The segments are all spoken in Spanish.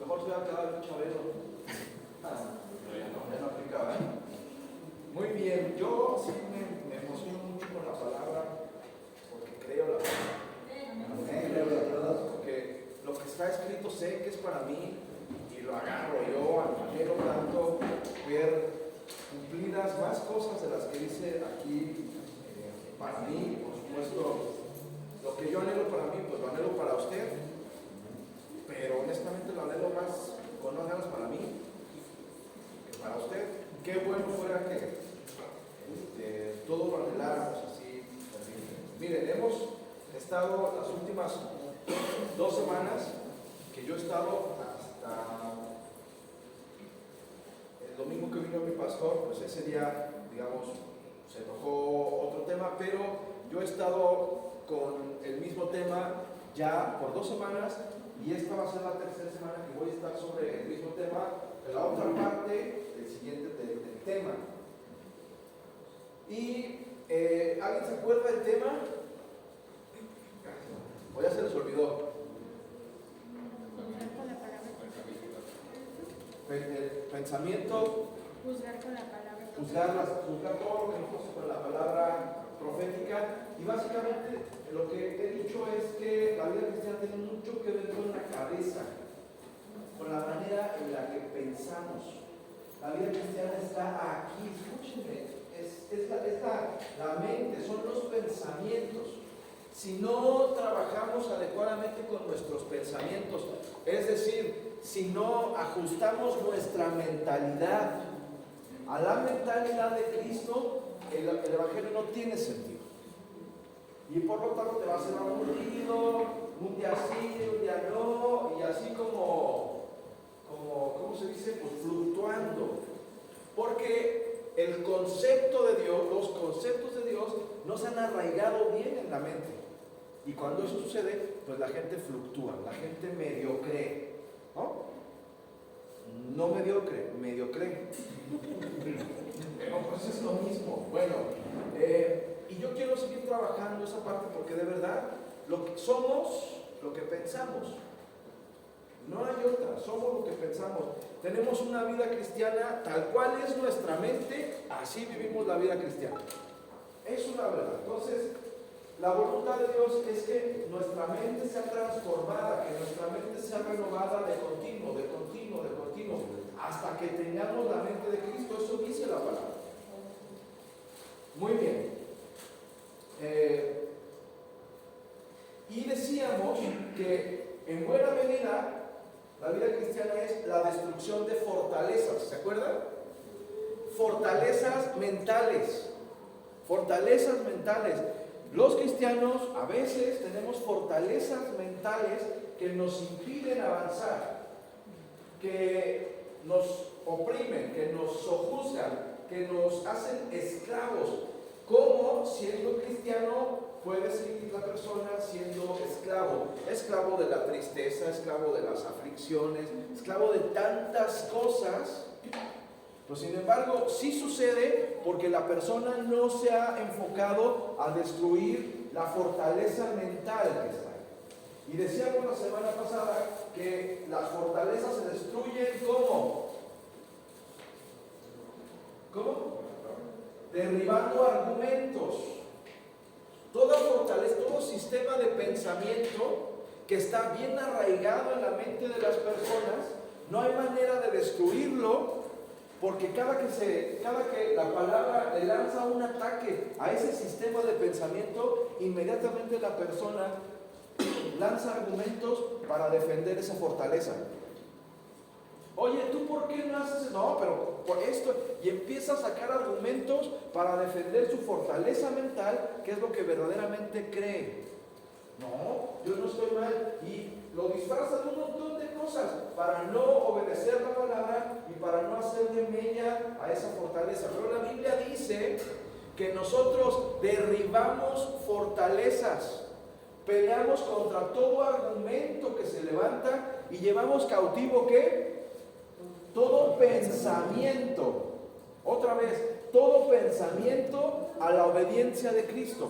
mejor se va a quedar el Chabelo. Ya no aplicaba, ¿eh? Muy bien, yo sí me emociono mucho con la palabra, porque creo la palabra. Porque lo que está escrito sé que es para mí y lo agarro. Yo anhelo tanto ver cumplidas más cosas de las que dice aquí para mí, por supuesto. Lo que yo anhelo para mí, pues lo anhelo para usted, pero honestamente lo anhelo más, con más ganas para mí que para usted. Qué bueno fuera que todos lo anheláramos así. Miren, hemos estado las últimas 2 semanas que yo he estado hasta el domingo que vino mi pastor, pues ese día, digamos, se tocó otro tema, pero yo he estado con el mismo tema ya por 2 semanas y esta va a ser la 3ª semana que voy a estar sobre el mismo tema, la otra parte del siguiente del tema. Y ¿alguien se acuerda del tema? ¿O ya se les olvidó? El pensamiento, juzgar con la palabra, juzgar todo lo que nos pasa con la palabra profética. Y básicamente lo que he dicho es que la vida cristiana tiene mucho que ver con la cabeza, con la manera en la que pensamos. La vida cristiana está aquí, escúchenme, es la mente, son los pensamientos. Si no trabajamos adecuadamente con nuestros pensamientos, es decir, si no ajustamos nuestra mentalidad a la mentalidad de Cristo, el Evangelio no tiene sentido. Y por lo tanto te va a ser aburrido, un día sí, un día no, y así como ¿cómo se dice? Pues fluctuando. Porque el concepto de Dios, los conceptos de Dios no se han arraigado bien en la mente. Y cuando eso sucede, pues la gente fluctúa, la gente mediocre, ¿no? No mediocre, mediocre. Pero pues es lo mismo. Bueno, y yo quiero seguir trabajando esa parte porque de verdad lo que somos, lo que pensamos. No hay otra, somos lo que pensamos. Tenemos una vida cristiana tal cual es nuestra mente, así vivimos la vida cristiana. Es una verdad. Entonces, la voluntad de Dios es que nuestra mente sea transformada, que nuestra mente sea renovada de continuo, hasta que tengamos la mente de Cristo. Eso dice la palabra. Muy bien. Y decíamos que en buena medida la vida cristiana es la destrucción de fortalezas. ¿Se acuerdan? Fortalezas mentales. Fortalezas mentales. Los cristianos a veces tenemos fortalezas mentales que nos impiden avanzar, que nos oprimen, que nos sojuzgan, que nos hacen esclavos. ¿Cómo siendo cristiano puede seguir la persona siendo esclavo? Esclavo de la tristeza, esclavo de las aflicciones, esclavo de tantas cosas. Pues sin embargo, sí sucede porque la persona no se ha enfocado a destruir la fortaleza mental que está ahí. Y decíamos la semana pasada que las fortalezas se destruyen ¿cómo? ¿Cómo? Derribando argumentos. Toda fortaleza, todo sistema de pensamiento que está bien arraigado en la mente de las personas, no hay manera de destruirlo. Porque cada que la palabra le lanza un ataque a ese sistema de pensamiento, inmediatamente la persona lanza argumentos para defender esa fortaleza. Oye, ¿tú por qué no haces? No, pero por esto. Y empieza a sacar argumentos para defender su fortaleza mental, que es lo que verdaderamente cree. No, yo no estoy mal. Y lo disfraza de un montón de cosas para no obedecer la palabra y para no hacerle mella a esa fortaleza. Pero la Biblia dice que nosotros derribamos fortalezas, peleamos contra todo argumento que se levanta y llevamos cautivo ¿qué? Todo pensamiento. Otra vez, todo pensamiento a la obediencia de Cristo.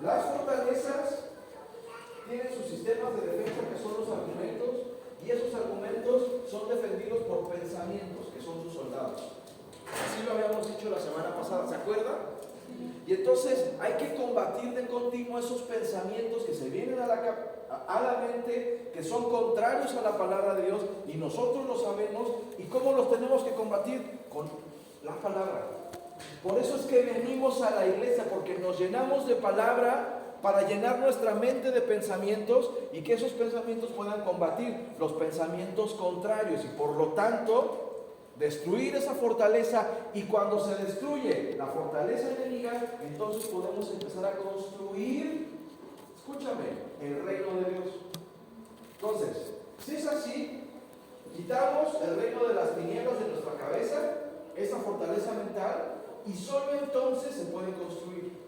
Las fortalezas tienen sus sistemas de defensa que son los argumentos y esos argumentos son defendidos por pensamientos, que son sus soldados. Así lo habíamos dicho la semana pasada, ¿se acuerdan? Y entonces hay que combatir de continuo esos pensamientos que se vienen a la mente, que son contrarios a la palabra de Dios, y nosotros lo sabemos. ¿Y cómo los tenemos que combatir? Con la palabra. Por eso es que venimos a la iglesia, porque nos llenamos de palabra para llenar nuestra mente de pensamientos y que esos pensamientos puedan combatir los pensamientos contrarios y por lo tanto destruir esa fortaleza. Y cuando se destruye la fortaleza enemiga, entonces podemos empezar a construir, escúchame, el reino de Dios. Entonces, si es así, quitamos el reino de las tinieblas de nuestra cabeza, esa fortaleza mental, y solo entonces se puede construir.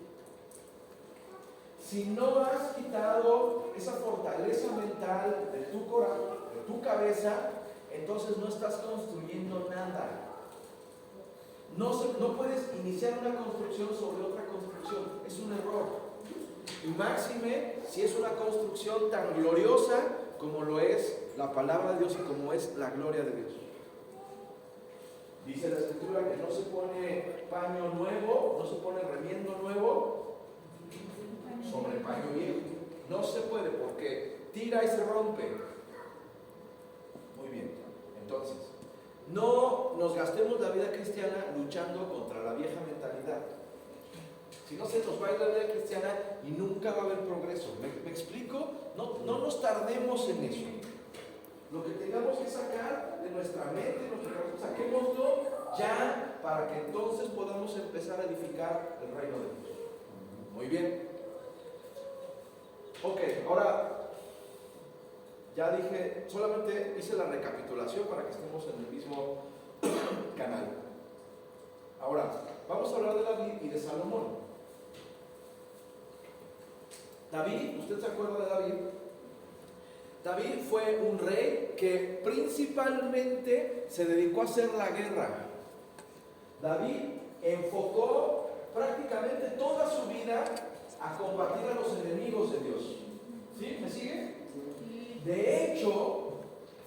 Si no has quitado esa fortaleza mental de tu corazón, de tu cabeza, entonces no estás construyendo nada. No puedes iniciar una construcción sobre otra construcción. Es un error. Y máxime si es una construcción tan gloriosa como lo es la palabra de Dios y como es la gloria de Dios. Dice la Escritura que no se pone paño nuevo, no se pone remiendo nuevo sobre paño viejo. No se puede porque tira y se rompe. Muy bien. Entonces, no nos gastemos la vida cristiana luchando contra la vieja mentalidad. Si no, se nos va a ir la vida cristiana y nunca va a haber progreso. ¿Me explico? No nos tardemos en eso. Lo que tengamos que sacar de nuestra mente, saquémoslo ya para que entonces podamos empezar a edificar el reino de Dios. Muy bien. Ok, ahora ya dije, solamente hice la recapitulación para que estemos en el mismo canal. Ahora, vamos a hablar de David y de Salomón. David, ¿usted se acuerda de David? David fue un rey que principalmente se dedicó a hacer la guerra. David enfocó prácticamente toda su vida a combatir a los enemigos de Dios. ¿Sí? ¿Me sigue? De hecho,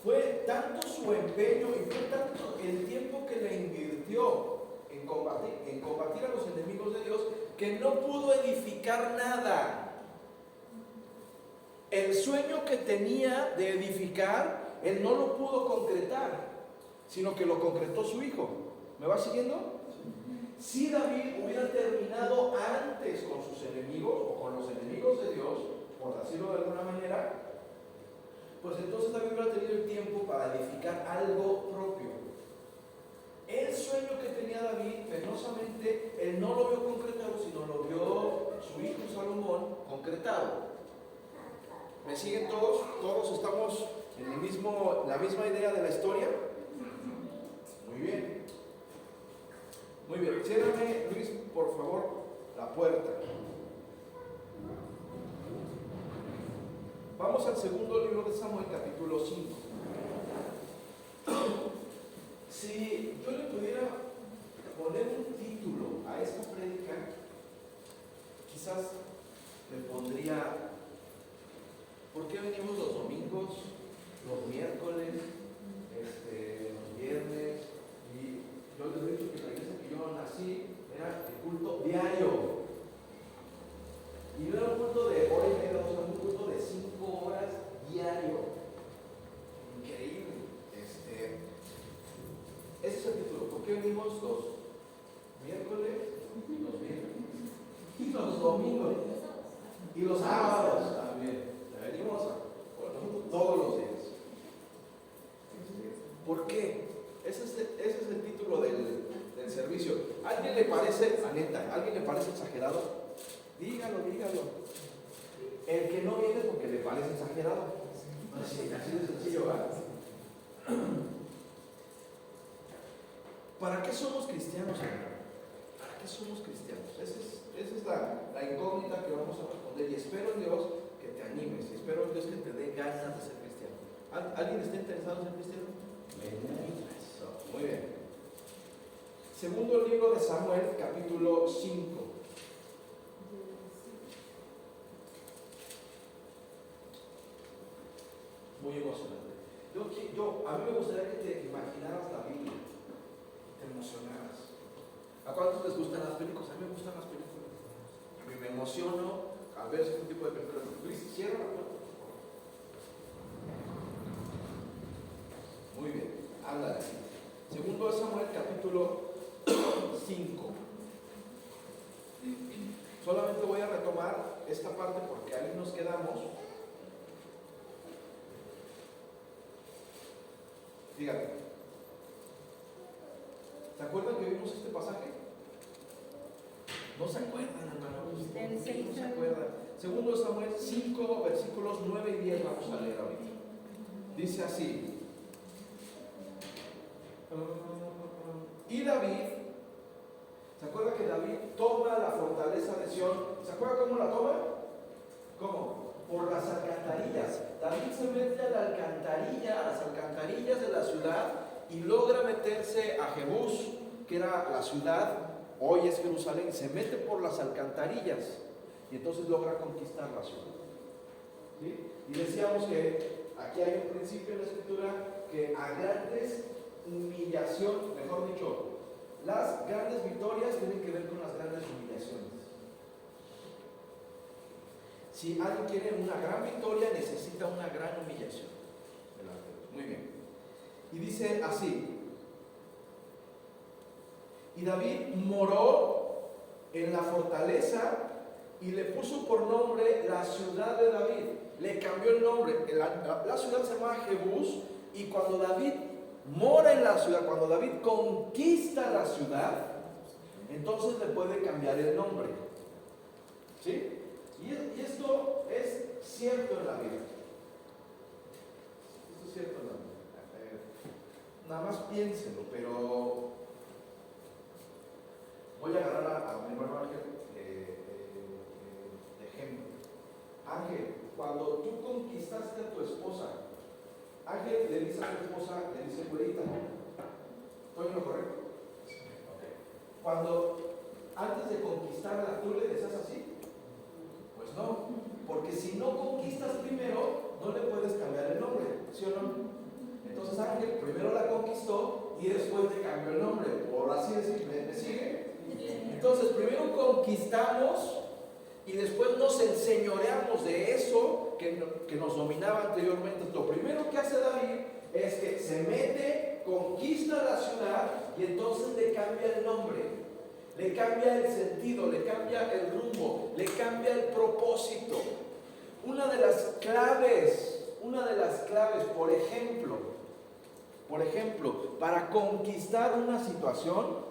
fue tanto su empeño y fue tanto el tiempo que le invirtió en combatir a los enemigos de Dios, que no pudo edificar nada. El sueño que tenía de edificar, él no lo pudo concretar, sino que lo concretó su hijo. ¿Me va siguiendo? Si David hubiera terminado antes con sus enemigos o con los enemigos de Dios, por decirlo de alguna manera, pues entonces David hubiera tenido el tiempo para edificar algo propio. El sueño que tenía David, penosamente, él no lo vio concretado, sino lo vio su hijo Salomón concretado. ¿Me siguen todos? ¿Todos estamos en la misma idea de la historia? Muy bien. Muy bien. Ciérrame, Luis, por favor, la puerta. Vamos al segundo libro de Samuel, capítulo 5. Si yo le pudiera poner un título a esta prédica, quizás le pondría: ¿por qué venimos los domingos, los miércoles, los viernes? Y yo les he dicho que la iglesia que yo nací era el culto diario. Y no era un culto de hora y media, sino un culto de 5 horas diario. Increíble. Ese es el título. ¿Por qué venimos los miércoles, los viernes y los domingos? Y los sábados también. Venimos todos los días. ¿Por qué? Ese es el título del servicio. ¿A alguien le parece, la neta, a alguien le parece exagerado? Dígalo. El que no viene porque le parece exagerado. Así de sencillo, ¿verdad? ¿Para qué somos cristianos, hermano? ¿Para qué somos cristianos? Esa es la incógnita que vamos a responder. Y espero en Dios que te animes. Y espero en Dios que te dé ganas de ser cristiano. ¿Alguien está interesado en ser cristiano? Muy bien. Segundo libro de Samuel, capítulo 5. Muy emocionante. A mí me gustaría que te imaginaras la Biblia, te emocionaras. ¿A cuántos les gustan las películas? A mí me gustan las películas. A mí me emociono al ver este tipo de películas. Luis, cierra la puerta. Muy bien, ándale. Segundo de Samuel, capítulo 5. Solamente voy a retomar esta parte porque ahí nos quedamos. Fíjate. ¿Se acuerdan que vimos este pasaje? ¿No se acuerdan, hermano? ¿Por qué no se acuerdan? Segundo de Samuel 5, versículos 9 y 10 vamos a leer ahorita. Dice así. Y David, ¿se acuerda que David toma la fortaleza de Sión? ¿Se acuerda cómo la toma? ¿Cómo? Por las alcantarillas. David se mete a la alcantarilla, a las alcantarillas de la ciudad y logra meterse a Jebús, que era la ciudad, hoy es Jerusalén, se mete por las alcantarillas y entonces logra conquistar la ciudad. ¿Sí? Y decíamos que aquí hay un principio en la escritura que a grandes humillación, mejor dicho, las grandes victorias tienen que ver con las grandes humillaciones. Si alguien quiere una gran victoria, necesita una gran humillación. Muy bien. Y dice así: y David moró en la fortaleza y le puso por nombre la ciudad de David. Le cambió el nombre. La ciudad se llama Jebús, y cuando David mora en la ciudad, cuando David conquista la ciudad, entonces le puede cambiar el nombre. ¿Sí? Y esto es cierto en la vida. Esto es cierto en la vida. Nada más piénsenlo, pero voy a agarrar a mi hermano Ángel de ejemplo. Ángel, cuando tú conquistaste a tu esposa, Ángel le dice a su esposa, le dice güerita, ¿estoy en lo correcto? Okay. Cuando antes de conquistarla, ¿tú le decías así? Pues no, porque si no conquistas primero, no le puedes cambiar el nombre, ¿sí o no? Entonces Ángel primero la conquistó y después le cambió el nombre, por así decirlo, ¿me sigue? Entonces primero conquistamos y después nos enseñoreamos de eso que nos dominaba anteriormente. Lo primero que hace David es que se mete, conquista la ciudad y entonces le cambia el nombre, le cambia el sentido, le cambia el rumbo, le cambia el propósito. Una de las claves, por ejemplo, para conquistar una situación,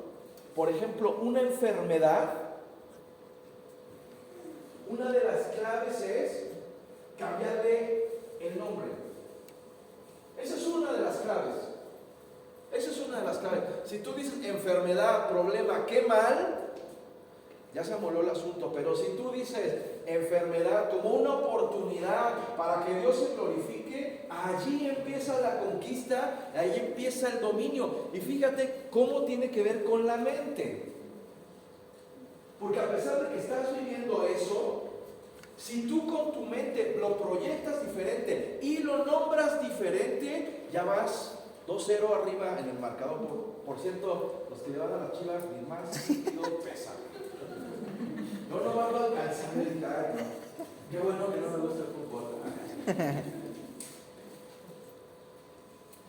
por ejemplo, una enfermedad, una de las claves es cambiarle el nombre. Esa es una de las claves. Si tú dices enfermedad, problema, qué mal, ya se amoló el asunto. Pero si tú dices enfermedad como una oportunidad para que Dios se glorifique, allí empieza la conquista, allí empieza el dominio. Y fíjate cómo tiene que ver con la mente. Porque a pesar de que estás viviendo eso, si tú con tu mente lo proyectas diferente y lo nombras diferente, ya vas 2-0 arriba en el marcador. Por cierto, los que le van a las Chivas, ni más sentido pesa. Yo no vamos a alcanzar el carro. Qué bueno que no me gusta el fútbol.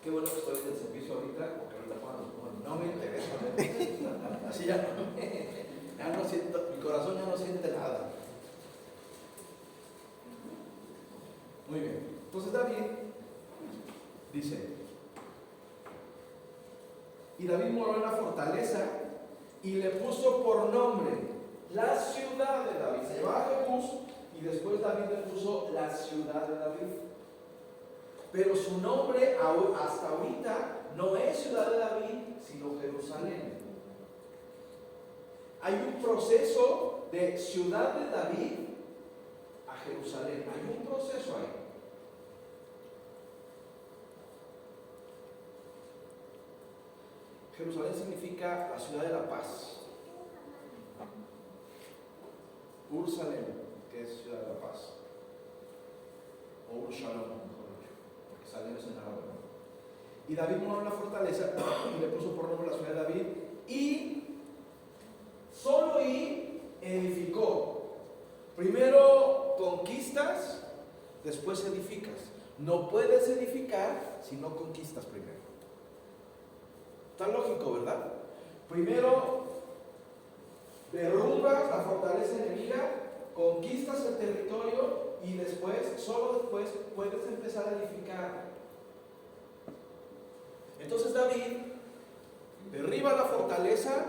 Qué bueno que estoy en el servicio ahorita, porque ahorita no me interesa. Así ya no siento, mi corazón ya no siente nada. Muy bien. Entonces David dice: y David moró en la fortaleza y le puso por nombre la ciudad de David. Se llamaba Jebús y después David le puso la ciudad de David. Pero su nombre hasta ahorita no es ciudad de David, sino Jerusalén. Hay un proceso de ciudad de David a Jerusalén. Hay un proceso ahí. Jerusalén significa la ciudad de la paz. Ursalem, que es ciudad de la paz. O Ursalem, mejor dicho, porque Salem es en árabe. Y David moró en la fortaleza y le puso por nombre la ciudad de David. Y solo edificó. Primero conquistas, después edificas. No puedes edificar si no conquistas primero. Está lógico, ¿verdad? Primero derrumbas la fortaleza enemiga, conquistas el territorio y después, solo después, puedes empezar a edificar. Entonces David derriba la fortaleza,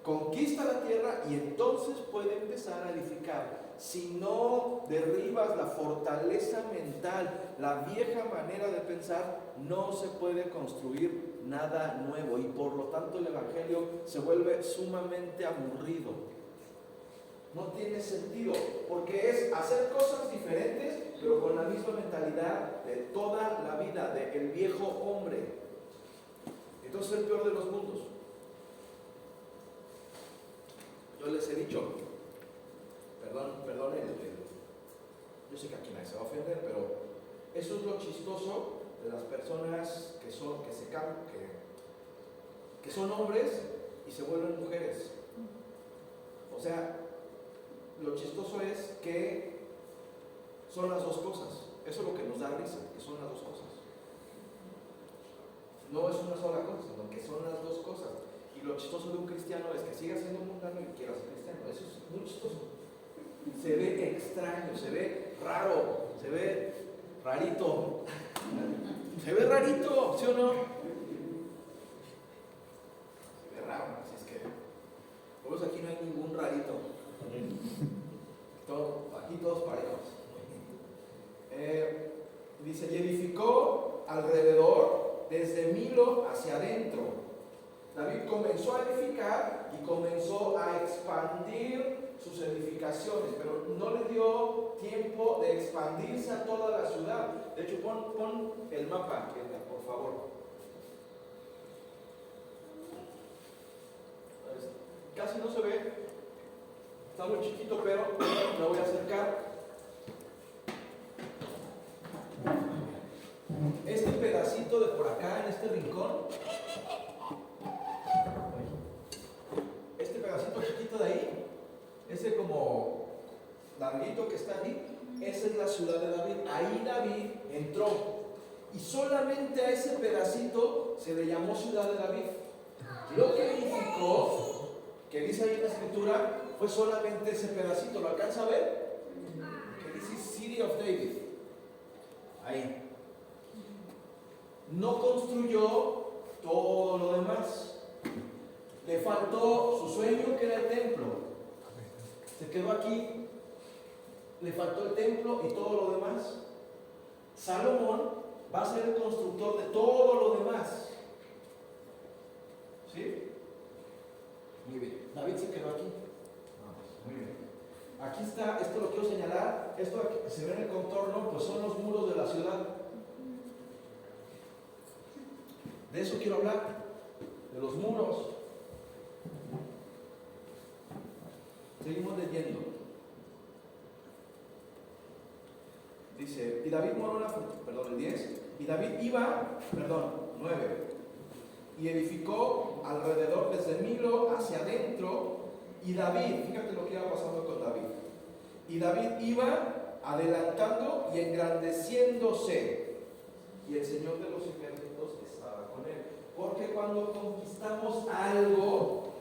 conquista la tierra y entonces puede empezar a edificar. Si no derribas la fortaleza mental, la vieja manera de pensar, no se puede construir nada nuevo y por lo tanto el evangelio se vuelve sumamente aburrido. No tiene sentido, porque es hacer cosas diferentes, pero con la misma mentalidad de toda la vida, del viejo hombre. Entonces es el peor de los mundos. Yo les he dicho, perdón, yo sé que aquí nadie se va a ofender, pero eso es lo chistoso de las personas que son hombres y se vuelven mujeres. O sea, lo chistoso es que son las dos cosas. Eso es lo que nos da risa, que son las dos cosas. No es una sola cosa, sino que son las dos cosas. Y lo chistoso de un cristiano es que siga siendo mundano y quiera ser cristiano. Eso es muy chistoso. Se ve extraño, se ve raro, se ve rarito. Se ve rarito, ¿sí o no? Se ve raro, así es que pues aquí no hay ningún rarito. Aquí todos parejos. Dice, y edificó alrededor desde Milo hacia adentro. David comenzó a edificar y comenzó a expandir sus edificaciones, pero no le dio tiempo de expandirse a toda la ciudad. De hecho, pon el mapa, por favor. Casi no se ve, está muy chiquito, pero me voy a acercar. Este pedacito de por acá, en este rincón, este pedacito chiquito de ahí, ese como larguito que está ahí, esa es la ciudad de David. Ahí David entró y solamente a ese pedacito se le llamó ciudad de David. Lo que edificó, que dice ahí en la escritura, fue solamente ese pedacito. ¿Lo alcanza a ver? Que dice City of David. Ahí. No construyó todo lo demás. Le faltó su sueño, que era el templo. Se quedó aquí. Le faltó el templo y todo lo demás. Salomón va a ser el constructor de todo lo demás. ¿Sí? Muy bien. David se quedó aquí. Muy bien. Aquí está, esto lo quiero señalar. Esto que se ve en el contorno, pues son los muros de la ciudad. De eso quiero hablar, de los muros. Seguimos leyendo. Dice, y David moró en la, el 10, y David 9, y edificó alrededor desde Milo hacia adentro, y David, fíjate lo que iba pasando con David, y David iba adelantando y engrandeciéndose, y el Señor de los ejércitos estaba con él. Porque cuando conquistamos algo,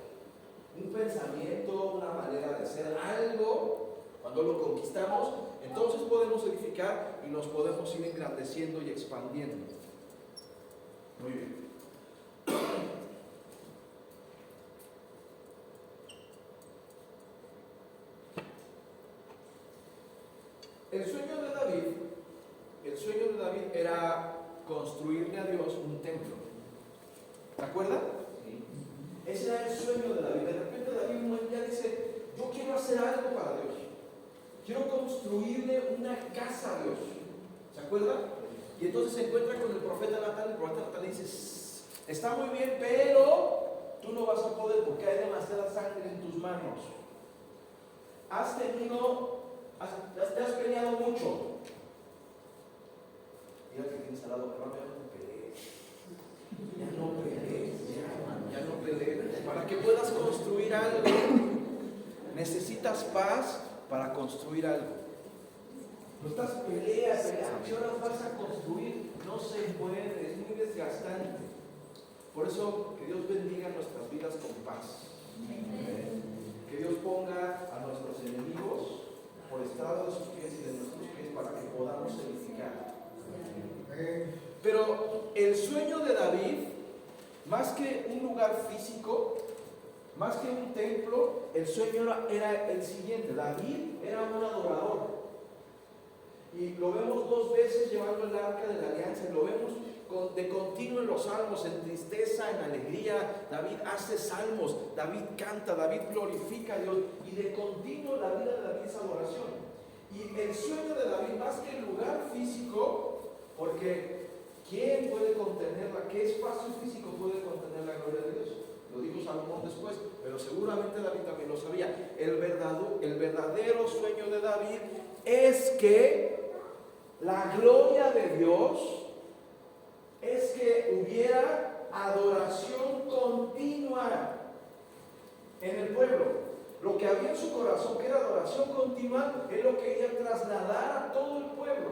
un pensamiento, una manera de ser, algo, cuando lo conquistamos, entonces podemos edificar y nos podemos ir engrandeciendo y expandiendo. Muy bien. El sueño de David era construirle a Dios un templo. ¿Te acuerdas? Sí. Ese era el sueño de David. De repente David un día dice, yo quiero hacer algo para Dios. Quiero construirle una casa a Dios. ¿Se acuerda? Y entonces se encuentra con el profeta Natán. El profeta Natán le dice, está muy bien, pero tú no vas a poder porque hay demasiada sangre en tus manos. Te has peleado mucho. Mira que tienes al lado, pero no te pelees. algo, necesitas paz para construir algo. No estás pelea, ¿qué horas vas a construir? No se puede, es muy desgastante. Por eso, que Dios bendiga nuestras vidas con paz. Que Dios ponga a nuestros enemigos por estrado de sus pies y de nuestros pies para que podamos edificar. Pero el sueño de David, más que un lugar físico, más que un templo, el sueño era el siguiente. David era un adorador. Y lo vemos dos veces llevando el arca de la alianza. Lo vemos de continuo en los salmos, en tristeza, en alegría. David hace salmos, David canta, David glorifica a Dios. Y de continuo la vida de David es adoración. Y el sueño de David, más que el lugar físico, porque ¿quién puede contenerla? ¿Qué espacio físico puede contener la gloria de Dios? Lo dijo Salomón después, pero seguramente David también lo sabía. El verdadero sueño de David es que la gloria de Dios es que hubiera adoración continua en el pueblo. Lo que había en su corazón, que era adoración continua, es lo que quería trasladar a todo el pueblo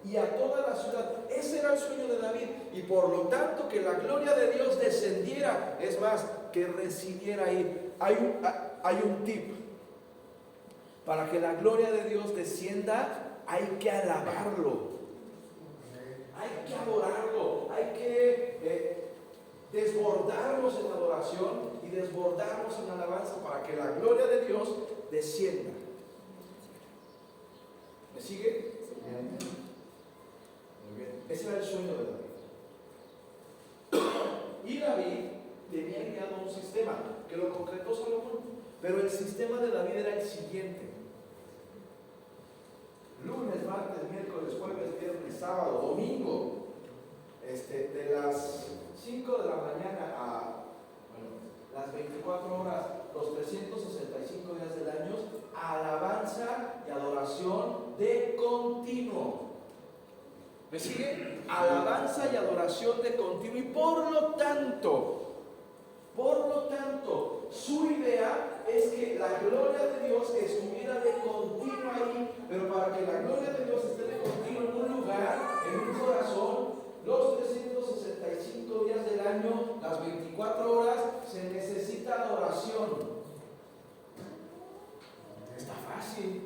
y a toda la ciudad. Ese era el sueño de David. Y por lo tanto, que la gloria de Dios descendiera, es más, que residiera ahí. Hay un tip. Para que la gloria de Dios descienda, hay que alabarlo. Hay que adorarlo. Hay que desbordarnos en adoración y desbordarnos en alabanza para que la gloria de Dios descienda. ¿Me sigue? Muy bien. Ese era el sueño de David. Y David tenía guiado un sistema que lo concretó Salomón. Pero el sistema de David era el siguiente: lunes, martes, miércoles, jueves, viernes, sábado, domingo, de las 5 de la mañana a las 24 horas, los 365 días del año, alabanza y adoración de continuo. ¿Me sigue? Alabanza y adoración de continuo. Y por lo tanto, su idea es que la gloria de Dios estuviera de continuo ahí, pero para que la gloria de Dios esté de continuo en un lugar, en un corazón, los 365 días del año, las 24 horas, se necesita adoración. Está fácil.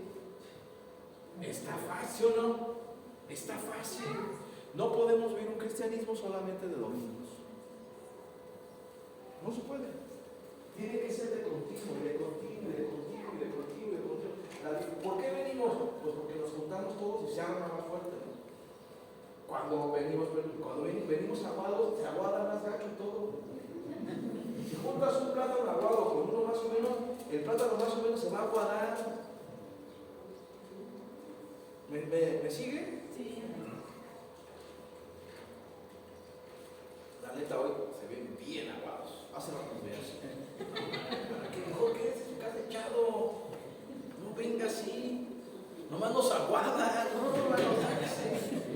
Está fácil, ¿o no? Está fácil. No podemos vivir un cristianismo solamente de domingos. No se puede. Tiene que ser de continuo, de continuo, de continuo, de continuo, de continuo. ¿Por qué venimos? Pues porque nos juntamos todos y se arma más fuerte, ¿no? Cuando venimos aguados, se aguada más gacho y todo. Si juntas un plátano aguado con uno más o menos, el plátano más o menos se va a aguadar. ¿Me sigue? Sí. La neta hoy se ven bien aguados. Hace rato me así. ¿Qué mejor que es tu casa echado? No venga así. Nomás nos aguada.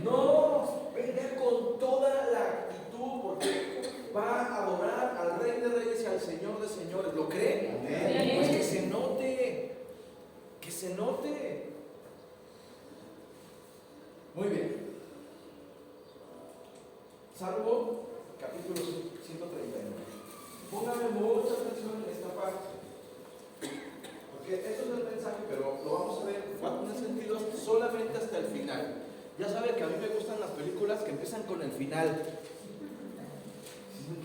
No, venga con toda la actitud, porque va a adorar al Rey de Reyes y al Señor de Señores. ¿Lo cree? Pues que se note. Que se note. Muy bien. Salmo capítulo 139. Póngame mucha atención en esta parte, porque esto no es el mensaje, pero lo vamos a ver, va a tener sentido solamente hasta el final. Ya sabe que a mí me gustan las películas que empiezan con el final.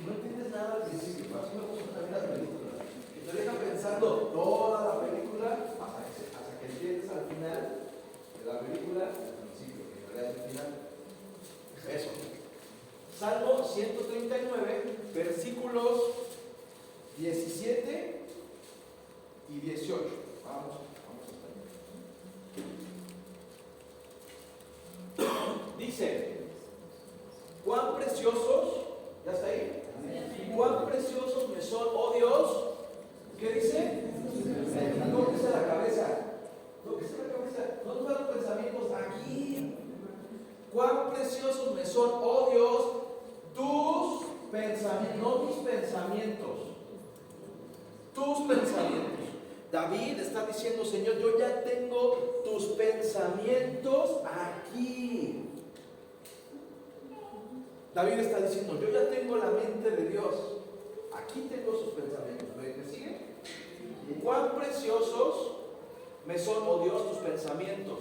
No entiendes nada al principio, pero así me gustan también las películas, que te dejan pensando toda la película hasta que entiendes al final de la película, al principio, que en realidad es el final. Eso. Salmo 139, versículos 17 y 18. Vamos hasta ahí. Dice: cuán preciosos, ¿ya está ahí? Cuán preciosos me son, oh Dios. ¿Qué dice? Tóquese la cabeza. Tóquese la cabeza. No nos dan los pensamientos aquí. Cuán preciosos me son, oh Dios, tus pensamientos, no mis pensamientos. tus pensamientos. David está diciendo, Señor, yo ya tengo tus pensamientos aquí. David está diciendo, yo ya tengo la mente de Dios. Aquí tengo sus pensamientos. ¿Me sigue? Cuán preciosos me son, oh Dios, tus pensamientos.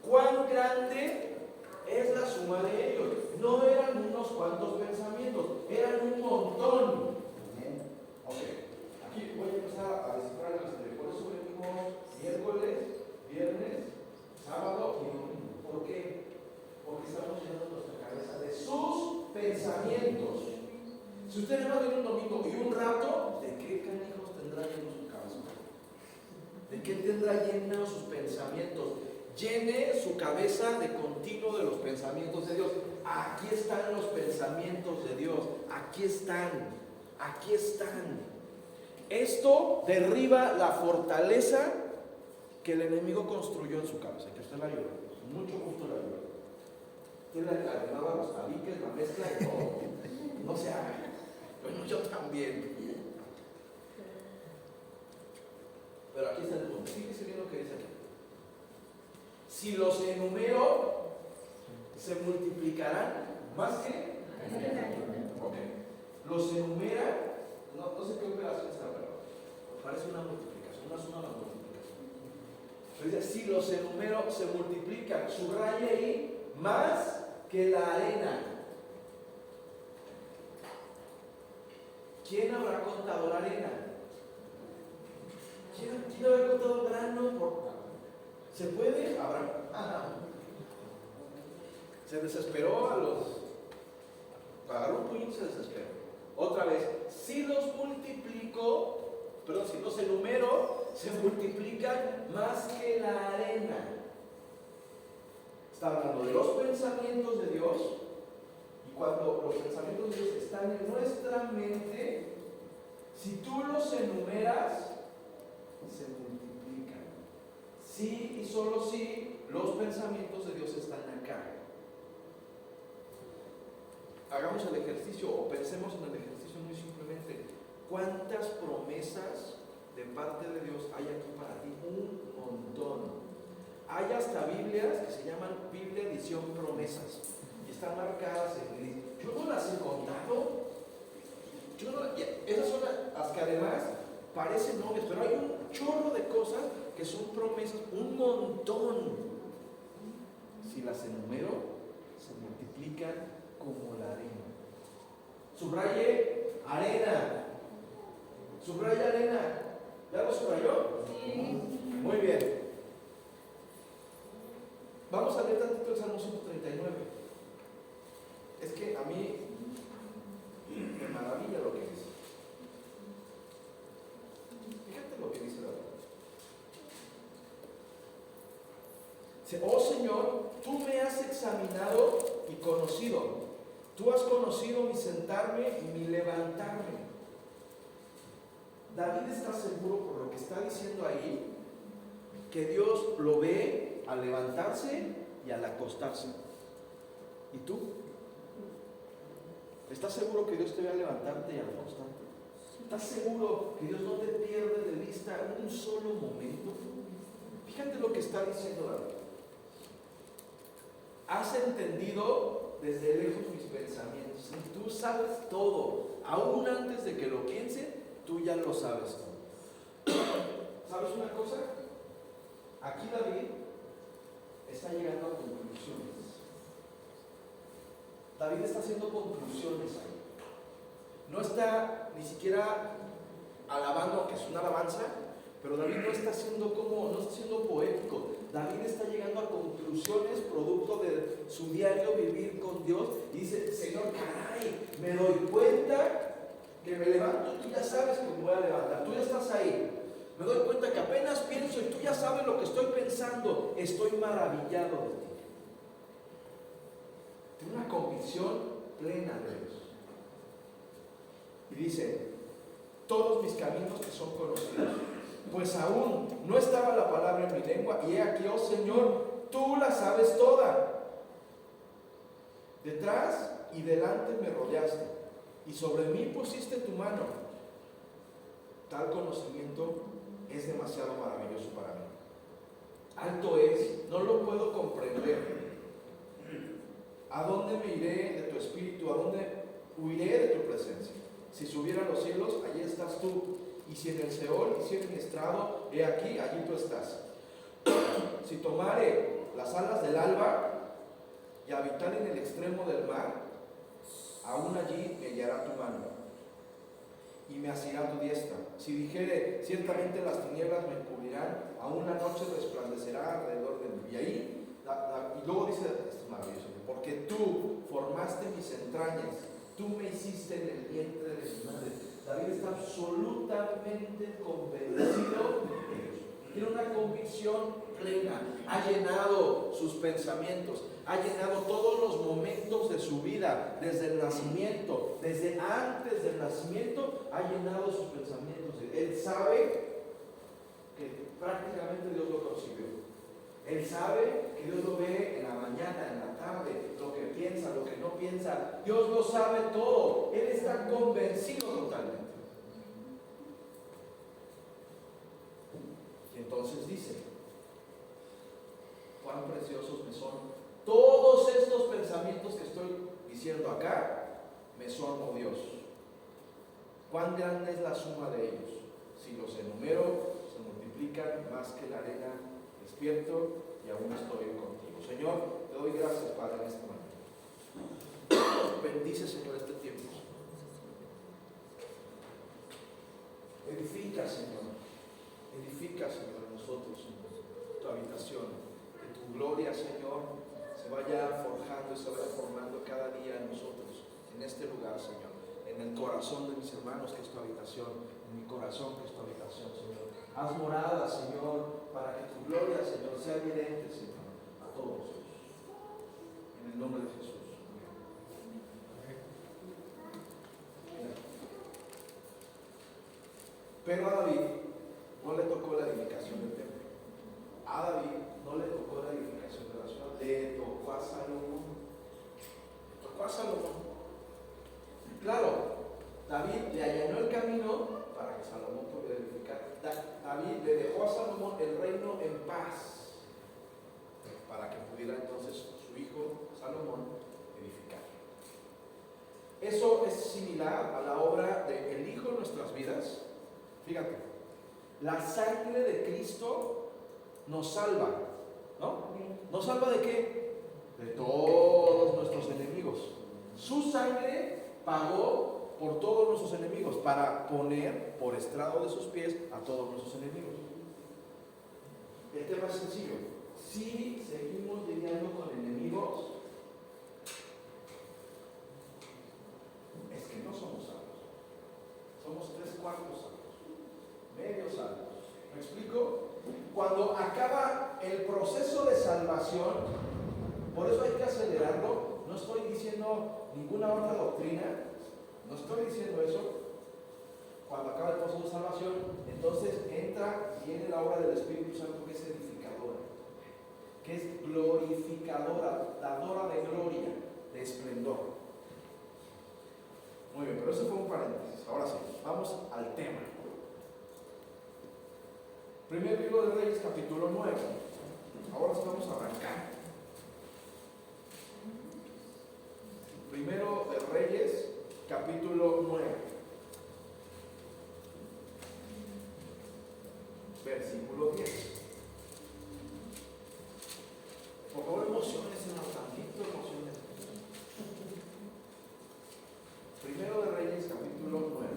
Cuán grande es la suma de ellos. No eran unos cuantos pensamientos, eran un montón. Ok, aquí voy a empezar a descifrar el misterio. Por eso venimos miércoles, viernes, sábado y domingo. ¿Por qué? Porque estamos llenando nuestra cabeza de sus pensamientos. Si usted no viene un domingo y un rato, ¿de qué canijos tendrá lleno su cabeza? ¿De qué tendrá lleno sus pensamientos? Llene su cabeza de continuo de los pensamientos de Dios. Aquí están los pensamientos de Dios. Aquí están. Aquí están. Esto derriba la fortaleza que el enemigo construyó en su cabeza. Que usted la ayuda. Mucho gusto la ayuda. Usted le arreglaba los tabiques, la mezcla y todo. No se haga. Bueno, yo también. Pero aquí está el punto. Fíjese bien lo que dice aquí. Si los enumero, se multiplicarán más que. Ok. Los enumera, no sé qué operación será, pero parece una multiplicación, una suma de multiplicación. Entonces, si los enumero, se multiplican. Subraya ahí, más que la arena. ¿Quién habrá contado la arena? ¿Quién habrá contado el grano? ¿Se puede? Abraham. Se desesperó agarró un puño y se desesperó. Otra vez, si los multiplico, perdón, si los enumero, se multiplican más que la arena. Está hablando de los pensamientos de Dios, y cuando los pensamientos de Dios están en nuestra mente, si tú los enumeras, se multiplican. Sí y solo si los pensamientos de Dios están acá. Hagamos el ejercicio o pensemos en el ejercicio muy simplemente. ¿Cuántas promesas de parte de Dios hay aquí para ti? Un montón. Hay hasta Biblias que se llaman Biblia edición promesas y están marcadas en gris. Yo no las he contado. Esas son las que además parecen novias, pero hay un chorro de cosas que son promesas, un montón. Si las enumero, se multiplican como la arena. Subraye arena. Subraya arena. ¿Ya lo subrayó? Sí. Muy bien. Vamos a leer tantito el Salmo 139. Es que a mí me maravilla lo que dice. Fíjate lo que dice la Biblia. Dice, oh Señor, tú me has examinado y conocido. Tú has conocido mi sentarme y mi levantarme. David está seguro por lo que está diciendo ahí, que Dios lo ve al levantarse y al acostarse. ¿Y tú? ¿Estás seguro que Dios te ve al levantarte y al acostarte? ¿Estás seguro que Dios no te pierde de vista un solo momento? Fíjate lo que está diciendo David. Has entendido desde lejos mis pensamientos. Y tú sabes todo. Aún antes de que lo piense, tú ya lo sabes todo. ¿Sabes una cosa? Aquí David está llegando a conclusiones. David está haciendo conclusiones ahí. No está ni siquiera alabando, que es una alabanza, pero David no está siendo poético. David está llegando a conclusiones producto de su diario vivir con Dios. Y dice, Señor, caray, me doy cuenta que me levanto, tú ya sabes que me voy a levantar, tú ya estás ahí. Me doy cuenta que apenas pienso y tú ya sabes lo que estoy pensando. Estoy maravillado de ti. Tiene una convicción plena de Dios. Y dice, todos mis caminos te son conocidos, pues aún no estaba la palabra en mi lengua, y he aquí, oh Señor, tú la sabes toda. Detrás y delante me rodeaste, y sobre mí pusiste tu mano. tal conocimiento es demasiado maravilloso para mí. Alto es, no lo puedo comprender. ¿A dónde me iré de tu espíritu? ¿A dónde huiré de tu presencia? Si subiera a los cielos, allí estás tú. Y si en el Seol hiciera mi estrado, he aquí, allí tú estás. Si tomare las alas del alba y habitar en el extremo del mar, aún allí me guiará tu mano y me asirá tu diestra. Si dijere, ciertamente las tinieblas me cubrirán, aún la noche resplandecerá alrededor de mí. Y ahí, y luego dice, esto es maravilloso, porque tú formaste mis entrañas, tú me hiciste en el vientre de mi madre. David está absolutamente convencido de Dios. Tiene una convicción plena, ha llenado sus pensamientos, ha llenado todos los momentos de su vida, desde el nacimiento, desde antes del nacimiento, ha llenado sus pensamientos. Él sabe que prácticamente Dios lo concibió. Él sabe que Dios lo ve en la mañana, en la tarde, lo que piensa, lo que no piensa. Dios lo sabe todo. Él está convencido totalmente. Y entonces dice, cuán preciosos me son todos estos pensamientos que estoy diciendo acá, me son, oh Dios. Cuán grande es la suma de ellos. Si los enumero, se multiplican más que la arena. Despierto y aún estoy contigo. Señor, te doy gracias, Padre, en esta mañana. Bendice, Señor, este tiempo. Edifica, Señor. Edifica, Señor, en nosotros, Señor, tu habitación. Que tu gloria, Señor, se vaya forjando y se vaya formando cada día en nosotros, en este lugar, Señor. En el corazón de mis hermanos, que es tu habitación. En mi corazón, que es tu habitación, Señor. Haz morada, Señor, para que tu gloria, Señor, sea evidente, Señor, a todos. En el nombre de Jesús. Pero a David no le tocó la edificación del templo. A David no le tocó la edificación de la ciudad. Le tocó a Salomón. Le tocó a Salomón. Claro, David le allanó el camino para que Salomón pudiera edificar. David le dejó a Salomón el reino en paz para que pudiera entonces su hijo Salomón edificar. Eso es similar a la obra de el Hijo en nuestras vidas. Fíjate, la sangre de Cristo nos salva, ¿no? ¿Nos salva de qué? De todos nuestros enemigos. Su sangre pagó por todos nuestros enemigos, para poner por estrado de sus pies a todos nuestros enemigos. El tema es sencillo. Si seguimos lidiando con enemigos, es que no somos salvos. Somos 3/4 salvos, medio salvos. ¿Me explico? Cuando acaba el proceso de salvación, por eso hay que acelerarlo. No estoy diciendo ninguna otra doctrina. No estoy diciendo eso. Cuando acaba el proceso de salvación, entonces viene la obra del Espíritu Santo, que es edificadora, que es glorificadora, dadora de gloria, de esplendor. Muy bien, pero eso fue un paréntesis. Ahora sí, vamos al tema. Primer libro de Reyes, capítulo 9. Ahora sí vamos a arrancar. Primero de Reyes, capítulo 9, versículo 10. Por favor, emociones, tantito emociones. Primero de Reyes, capítulo 9,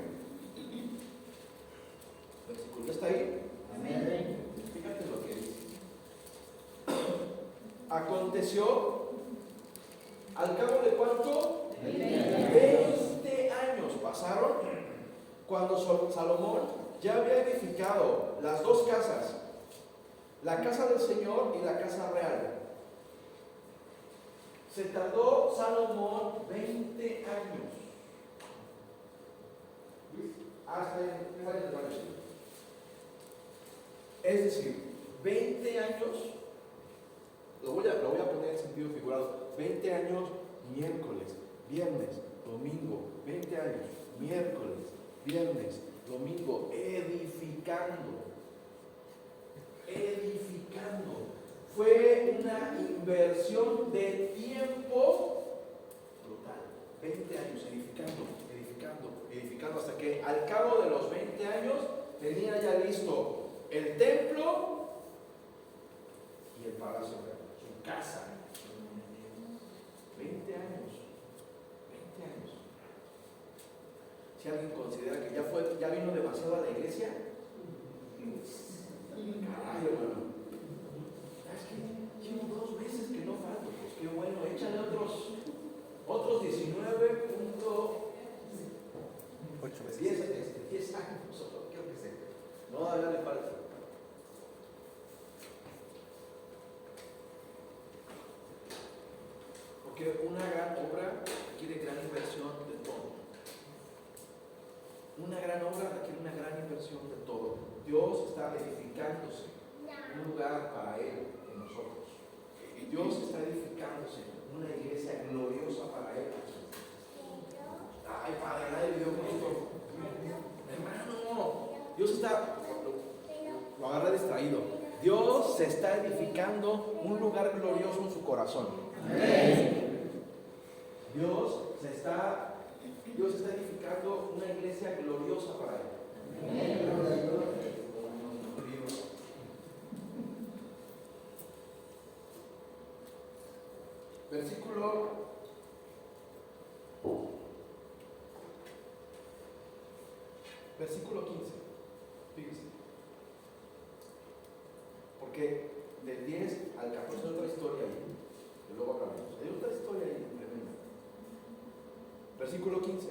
versículo. ¿Está ahí? Amén. Fíjate lo que dice. Aconteció, al cabo de cuánto? 20 años pasaron cuando Salomón ya había edificado las dos casas, la casa del Señor y la casa real. Se tardó Salomón 20 años. Hasta en varios. Es decir, 20 años, lo voy a poner en sentido figurado, 20 años miércoles, viernes, domingo, 20 años, miércoles, viernes, domingo, edificando. Edificando. Fue una inversión de tiempo brutal. 20 años edificando, hasta que al cabo de los 20 años tenía ya listo el templo y el palacio real, su casa. 20 años. Si alguien considera que ya vino demasiado a la iglesia, caray, hermano. Es que llevo 2 meses que no falto, pues qué bueno, échale otros 10 años, creo que sé. No, ya le falta. Porque una gran obra requiere gran inversión de todo. Una gran obra requiere una gran inversión de todo. Dios está edificándose un lugar para Él en nosotros. Dios está edificándose una iglesia gloriosa para Él. Ay, Padre, nadie vio con esto. Hermano, Dios está, lo agarra distraído. Dios se está edificando un lugar glorioso en su corazón. Dios está edificando una iglesia gloriosa para Él. Versículo 15. Fíjense. Porque del 10 al 14 hay otra historia ahí. Que luego hablamos. Hay otra historia ahí tremenda. Versículo 15.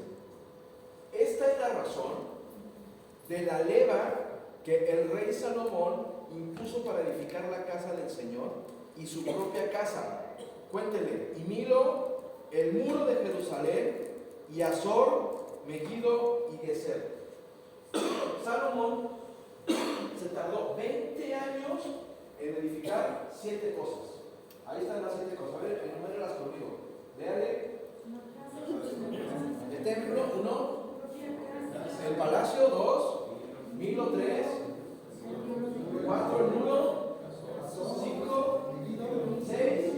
Esta es la razón de la leva que el rey Salomón impuso para edificar la casa del Señor y su propia casa. Cuéntele. Y Milo, el muro de Jerusalén, y Azor, Megiddo y Gezer. Salomón se tardó 20 años en edificar 7 cosas. Ahí están las 7 cosas. A ver, enumérelas conmigo. Véale. El templo, 1. El palacio, 2. Milo, 3. 4, el muro. 5, 6,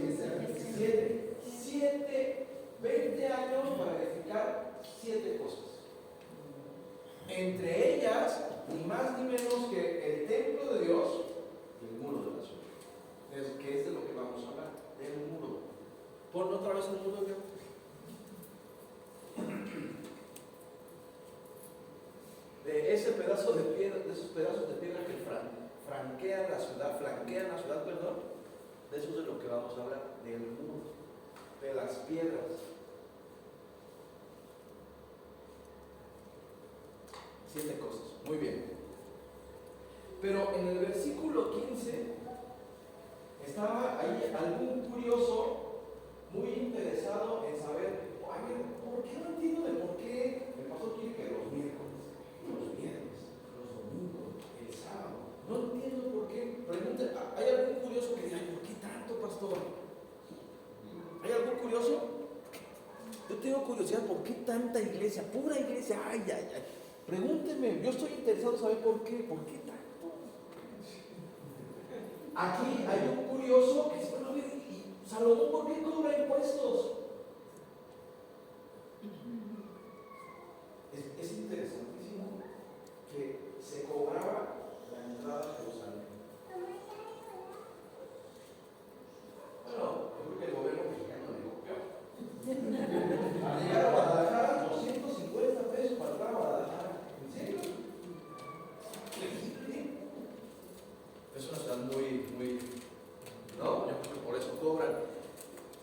7. 20 años para edificar 7 cosas. Entre ellas, ni más ni menos que el templo de Dios y el muro de la ciudad. Que es de lo que vamos a hablar, del muro. Pon otra vez el muro, Dios. De ese pedazo de piedra, de esos pedazos de piedra que flanquean la ciudad, perdón, de eso es de lo que vamos a hablar, del muro, de las piedras. 7 cosas, muy bien. Pero en el versículo 15 estaba ahí algún curioso muy interesado en saber, ¿por qué no entiendo de por qué el pastor quiere que los miércoles, los viernes, los domingos, el sábado? No entiendo por qué. Pregunta, ¿hay algún curioso que diga, ¿por qué tanto, pastor? ¿Hay algún curioso? Yo tengo curiosidad, ¿por qué tanta iglesia? Pura iglesia, ay. Pregúntenme, yo estoy interesado en saber por qué tanto. Aquí hay un curioso que dice, bueno, a ver, ¿y Salomón por qué cobra impuestos? Es interesantísimo que se cobraba la entrada a Jerusalén. Bueno, yo creo que el gobierno mexicano le copió. Para llegar a Guadalajara, 250 pesos para entrar a Guadalajara. ¿En serio? Es una ciudad muy, no, yo creo que por eso cobran.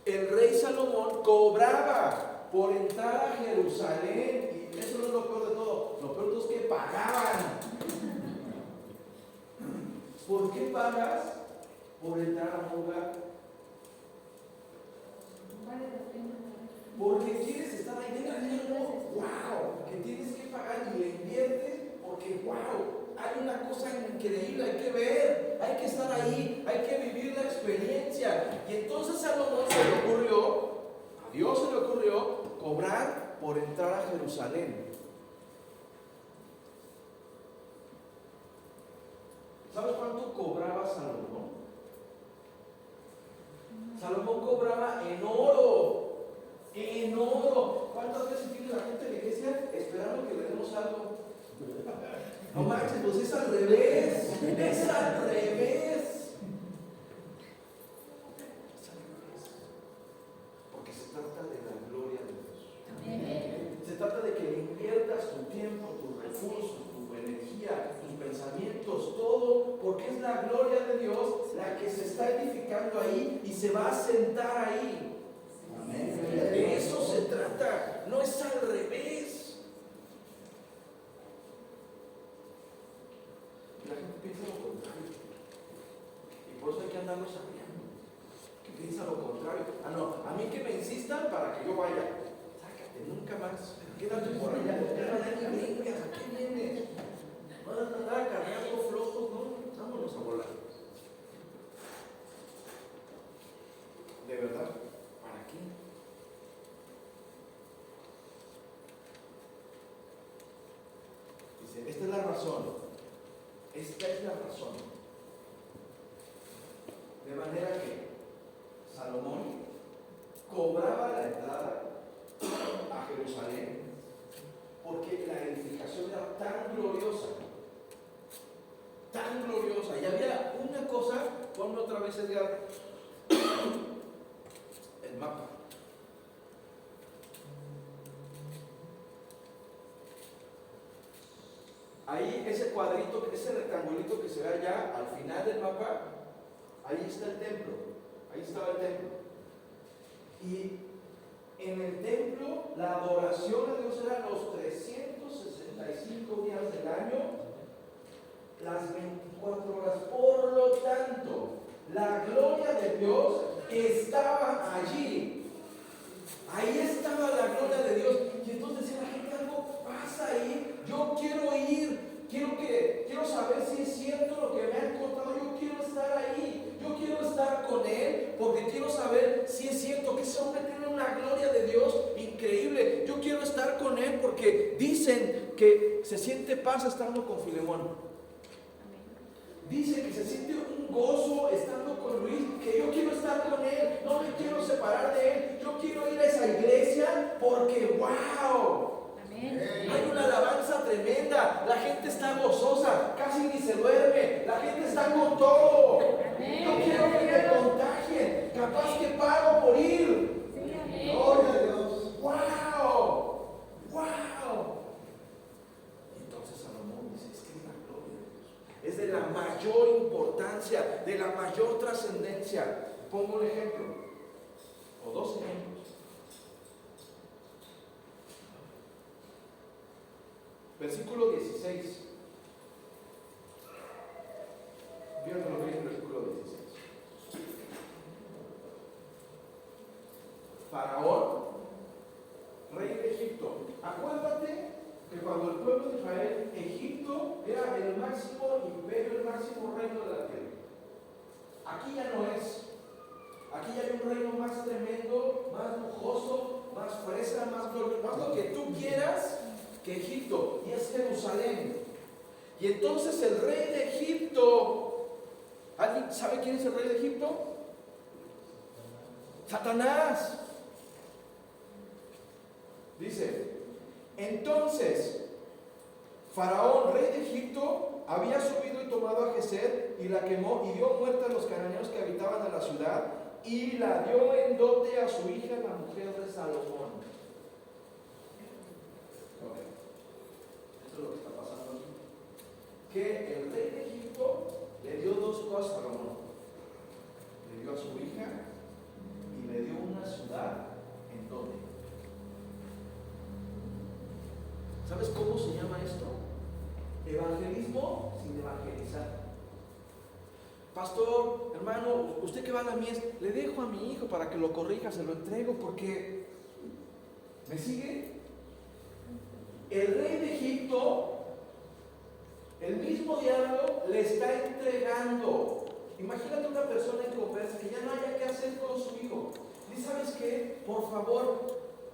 El rey Salomón cobraba por entrar a Jerusalén, y eso no es lo peor de todo, lo peor de todo es que pagaban. ¿Por qué pagas por entrar a un lugar? Porque quieres estar ahí dentro, wow, que tienes que pagar y le inviertes porque wow, hay una cosa increíble, hay que ver, hay que estar ahí, hay que vivir la experiencia. Y entonces a Salomón a Dios se le ocurrió cobrar por entrar a Jerusalén. ¿Sabes cuánto cobraba Salomón? Salomón cobraba en oro. En oro. ¿Cuántas veces tiene la gente en la iglesia esperando que le demos algo? No manches, pues es al revés. Es al revés. Porque se trata de la gloria de Dios. Se trata de que le inviertas tu tiempo, tus recursos, tu energía, tus pensamientos, todo, porque es la gloria de Dios la que se está edificando ahí y se va a sentar ahí. Amén. De eso se trata, no es al revés. La gente piensa lo contrario. Y por eso hay que andarlo sabiendo. Que piensa lo contrario. No, a mí que me insistan para que yo vaya. Sácate, nunca más. Quédate por allá. Ya ni vengas, ¿a qué vienes? Van a andar cargando flojos, no, vámonos a volar. De verdad, ¿para qué? Dice, esta es la razón. Esta es la razón. De manera que Salomón cobraba la entrada a Jerusalén porque la edificación era tan gloriosa. Tan gloriosa. Y había una cosa, ponme otra vez Edgar, el mapa. Ahí ese cuadrito, ese rectangulito que se ve allá al final del mapa, ahí está el templo. Ahí estaba el templo. Y en el templo la adoración a Dios era los 365 días del año, las 24 horas. Por lo tanto, la gloria de Dios estaba allí. Ahí estaba la gloria de Dios. Y entonces decía la gente, algo pasa ahí. Yo quiero ir. Quiero saber si es cierto lo que me han contado. Yo quiero estar ahí. Yo quiero estar con Él porque quiero saber si es cierto que ese hombre tiene una gloria de Dios increíble. Yo quiero estar con Él porque dicen que se siente paz estando con Filemón. Dice que se siente un gozo estando con Luis, que yo quiero estar con él, no me quiero separar de él, yo quiero ir a esa iglesia porque ¡wow! Amén. Hay una alabanza tremenda, la gente está gozosa, casi ni se duerme, la gente está con todo. Amén. Yo quiero que me contagien, capaz que pago por ir. Sí, gloria a Dios. ¡Wow! ¡Wow! Entonces Salomón dice, es que es la gloria de Dios. Es de la mayor importancia, de la mayor trascendencia. Pongo un ejemplo, o dos ejemplos. Versículo 16. Fíjate lo que dice el versículo 16. Faraón, rey de Egipto. Acuérdate que cuando el pueblo de Israel, Egipto era el máximo imperio, el máximo reino de la tierra. Aquí ya no es. Aquí ya hay un reino más tremendo, más lujoso, más fresa, más glorioso, más lo que tú quieras que Egipto, y es Jerusalén. Y entonces el rey de Egipto, ¿alguien sabe quién es el rey de Egipto? Satanás. Dice, entonces Faraón, rey de Egipto, había subido y tomado a Geser y la quemó y dio muerte a los cananeos que habitaban en la ciudad y la dio en dote a su hija, la mujer de Salomón. Okay. Esto es lo que está pasando aquí. Que el rey de Egipto le dio dos cosas a Salomón. Le dio a su hija y le dio una ciudad en dote. ¿Sabes cómo se llama esto? Evangelismo sin evangelizar. Pastor, hermano, usted que va a la mies, le dejo a mi hijo para que lo corrija, se lo entrego porque... ¿Me sigue? El rey de Egipto, el mismo diablo le está entregando. Imagínate una persona en conversa que ya no haya qué hacer con su hijo. ¿Y sabes qué? Por favor,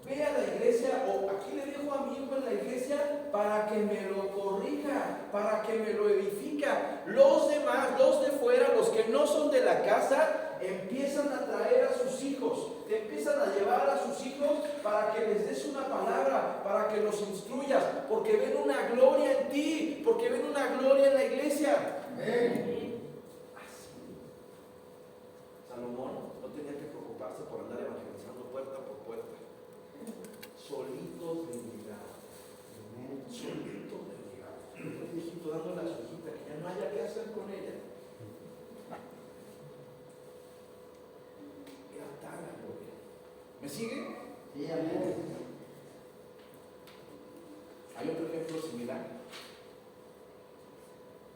ve a la iglesia, o aquí le dejo a mi hijo en la iglesia para que me lo corrija, para que me lo edifica. Los demás, los de fuera, los que no son de la casa, empiezan a traer a sus hijos, te empiezan a llevar a sus hijos para que les des una palabra, para que los instruyas, porque ven una gloria en ti, porque ven una gloria en la iglesia. Amén. Así. Salomón no tenía que preocuparse por andar evangelizando puerta por puerta. Solitos de llegar. Solitos de llegar. El viejito dándole a su hijita que ya no haya qué hacer con ella. Era tan la gloria. ¿Me sigue? Sí, amén. Hay otro ejemplo similar.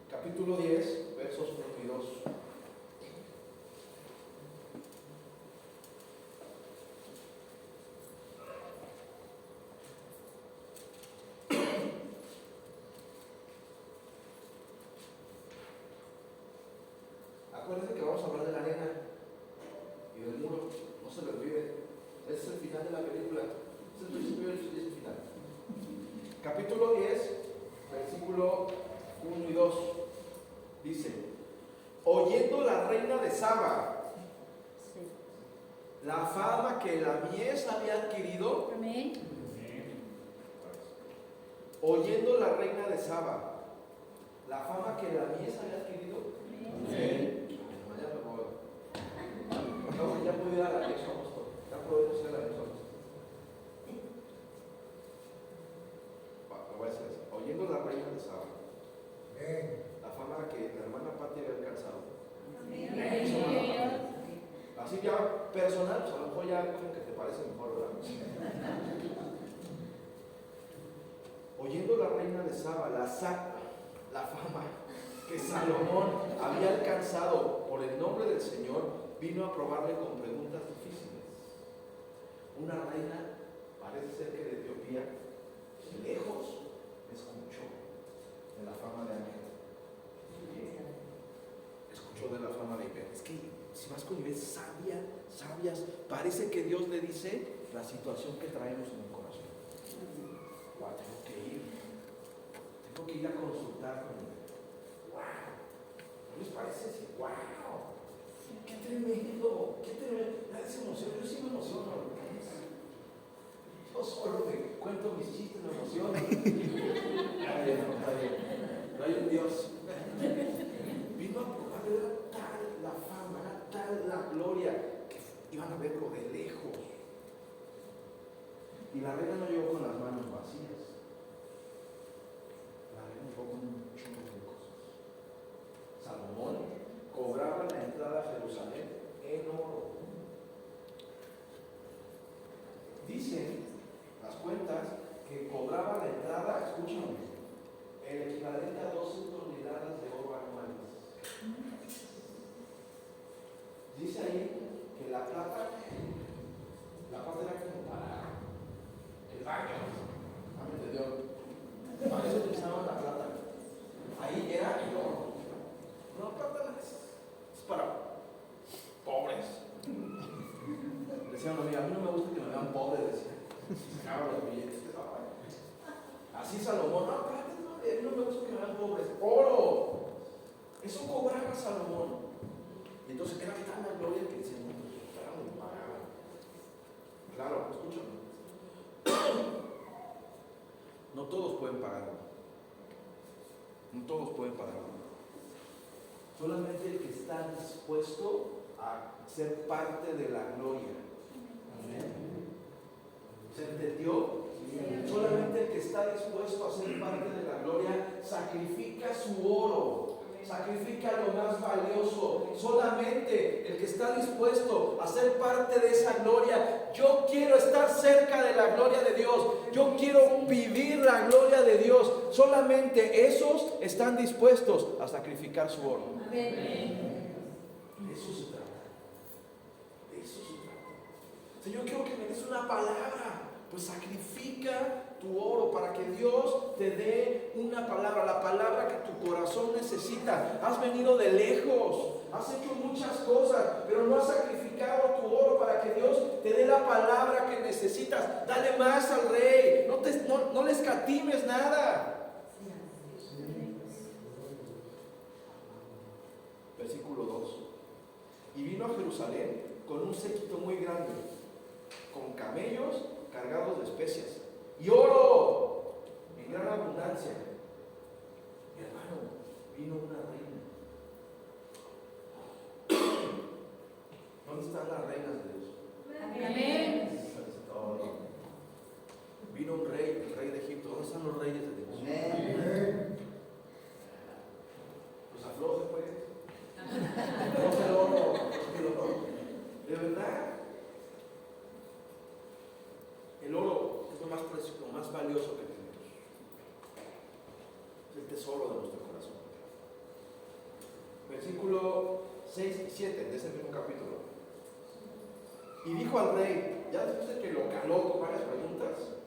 Capítulo 10, versos 1 y 2. Acuérdense que vamos a hablar de la arena y del muro, no se lo olvide. Ese es el final de la película. Ese es el principio y el final. Capítulo 10, versículo 1 y 2. Dice: oyendo la reina de Saba la fama que la mies había adquirido. Amén. Oyendo la reina de Saba la fama que la mies había adquirido. Amén. Ya puedo ir a la mies, ya podemos ir a la mies. Lo voy a hacer así. Oyendo la reina de Saba la fama que la hermana Pati había alcanzado. Así ya personal, pues a lo mejor ya como que te parece mejor, ¿verdad? Oyendo la reina de Saba la fama que Salomón había alcanzado por el nombre del Señor, vino a probarle con preguntas difíciles. Una reina, parece ser que de Etiopía, lejos, escuchó de la fama de Ángel. Escuchó de la fama de Iber. Es que si vas con Iber, sabias, parece que Dios le dice la situación que traemos en el corazón. Wow, tengo que ir a consultar con Iber. Wow, ¿no les parece así? Wow, qué tremendo, nadie se emociona, yo sí me emociono. Yo solo me cuento mis chistes, me emociono. Está bien, no hay un Dios. Vino a probar, era tal la fama, era tal la gloria, que iban a verlo de lejos. Y la reina no llegó con las manos vacías. La reina llegó con un chorro de cosas. Salomón cobraba la entrada a Jerusalén en oro. Dicen las cuentas que cobraba la entrada, escúchame, el equivalente a 12 toneladas de oro anuales. Dice ahí que la plata era como para el baño. Amén de Dios. Para eso utilizaban la plata. Ahí era el oro. No, la plata es para pobres. Decían, a mí no me gusta que me vean pobre, decían. Sacaban los billetes. Así Salomón, no, a mí no me gusta que me vean pobres. ¡Oro! Eso cobraba Salomón. Y entonces era tan la gloria que decían, no, era muy pagado. Claro, escúchame. No todos pueden pagarlo. No todos pueden pagarlo. Solamente el que está dispuesto a ser parte de la gloria. Amén. ¿Se entendió? Solamente el que está dispuesto a ser parte de la gloria sacrifica su oro, sacrifica lo más valioso. Solamente el que está dispuesto a ser parte de esa gloria. Yo quiero estar cerca de la gloria de Dios, yo quiero vivir la gloria de Dios. Solamente esos están dispuestos a sacrificar su oro. Amén. Eso se trata. Señor, quiero que me des una palabra. Pues sacrifica tu oro para que Dios te dé una palabra, la palabra que tu corazón necesita. Has venido de lejos, has hecho muchas cosas, pero no has sacrificado tu oro para que Dios te dé la palabra que necesitas. Dale más al Rey, no le escatimes nada. Versículo 2. Y vino a Jerusalén con un séquito muy grande, con camellos cargados de especias y oro en gran abundancia. Mi hermano, vino una reina. ¿Dónde están las reinas de Dios? Amén. Vino un rey, el rey de Egipto. ¿Dónde están los reyes de Dios? Amén. Pues afloje, pues. No el oro. De verdad. El oro es lo más precioso, lo más valioso que tenemos. Es el tesoro de nuestro corazón. Versículo 6 y 7 de ese mismo capítulo. Y dijo al rey, ya después de que lo caló con varias preguntas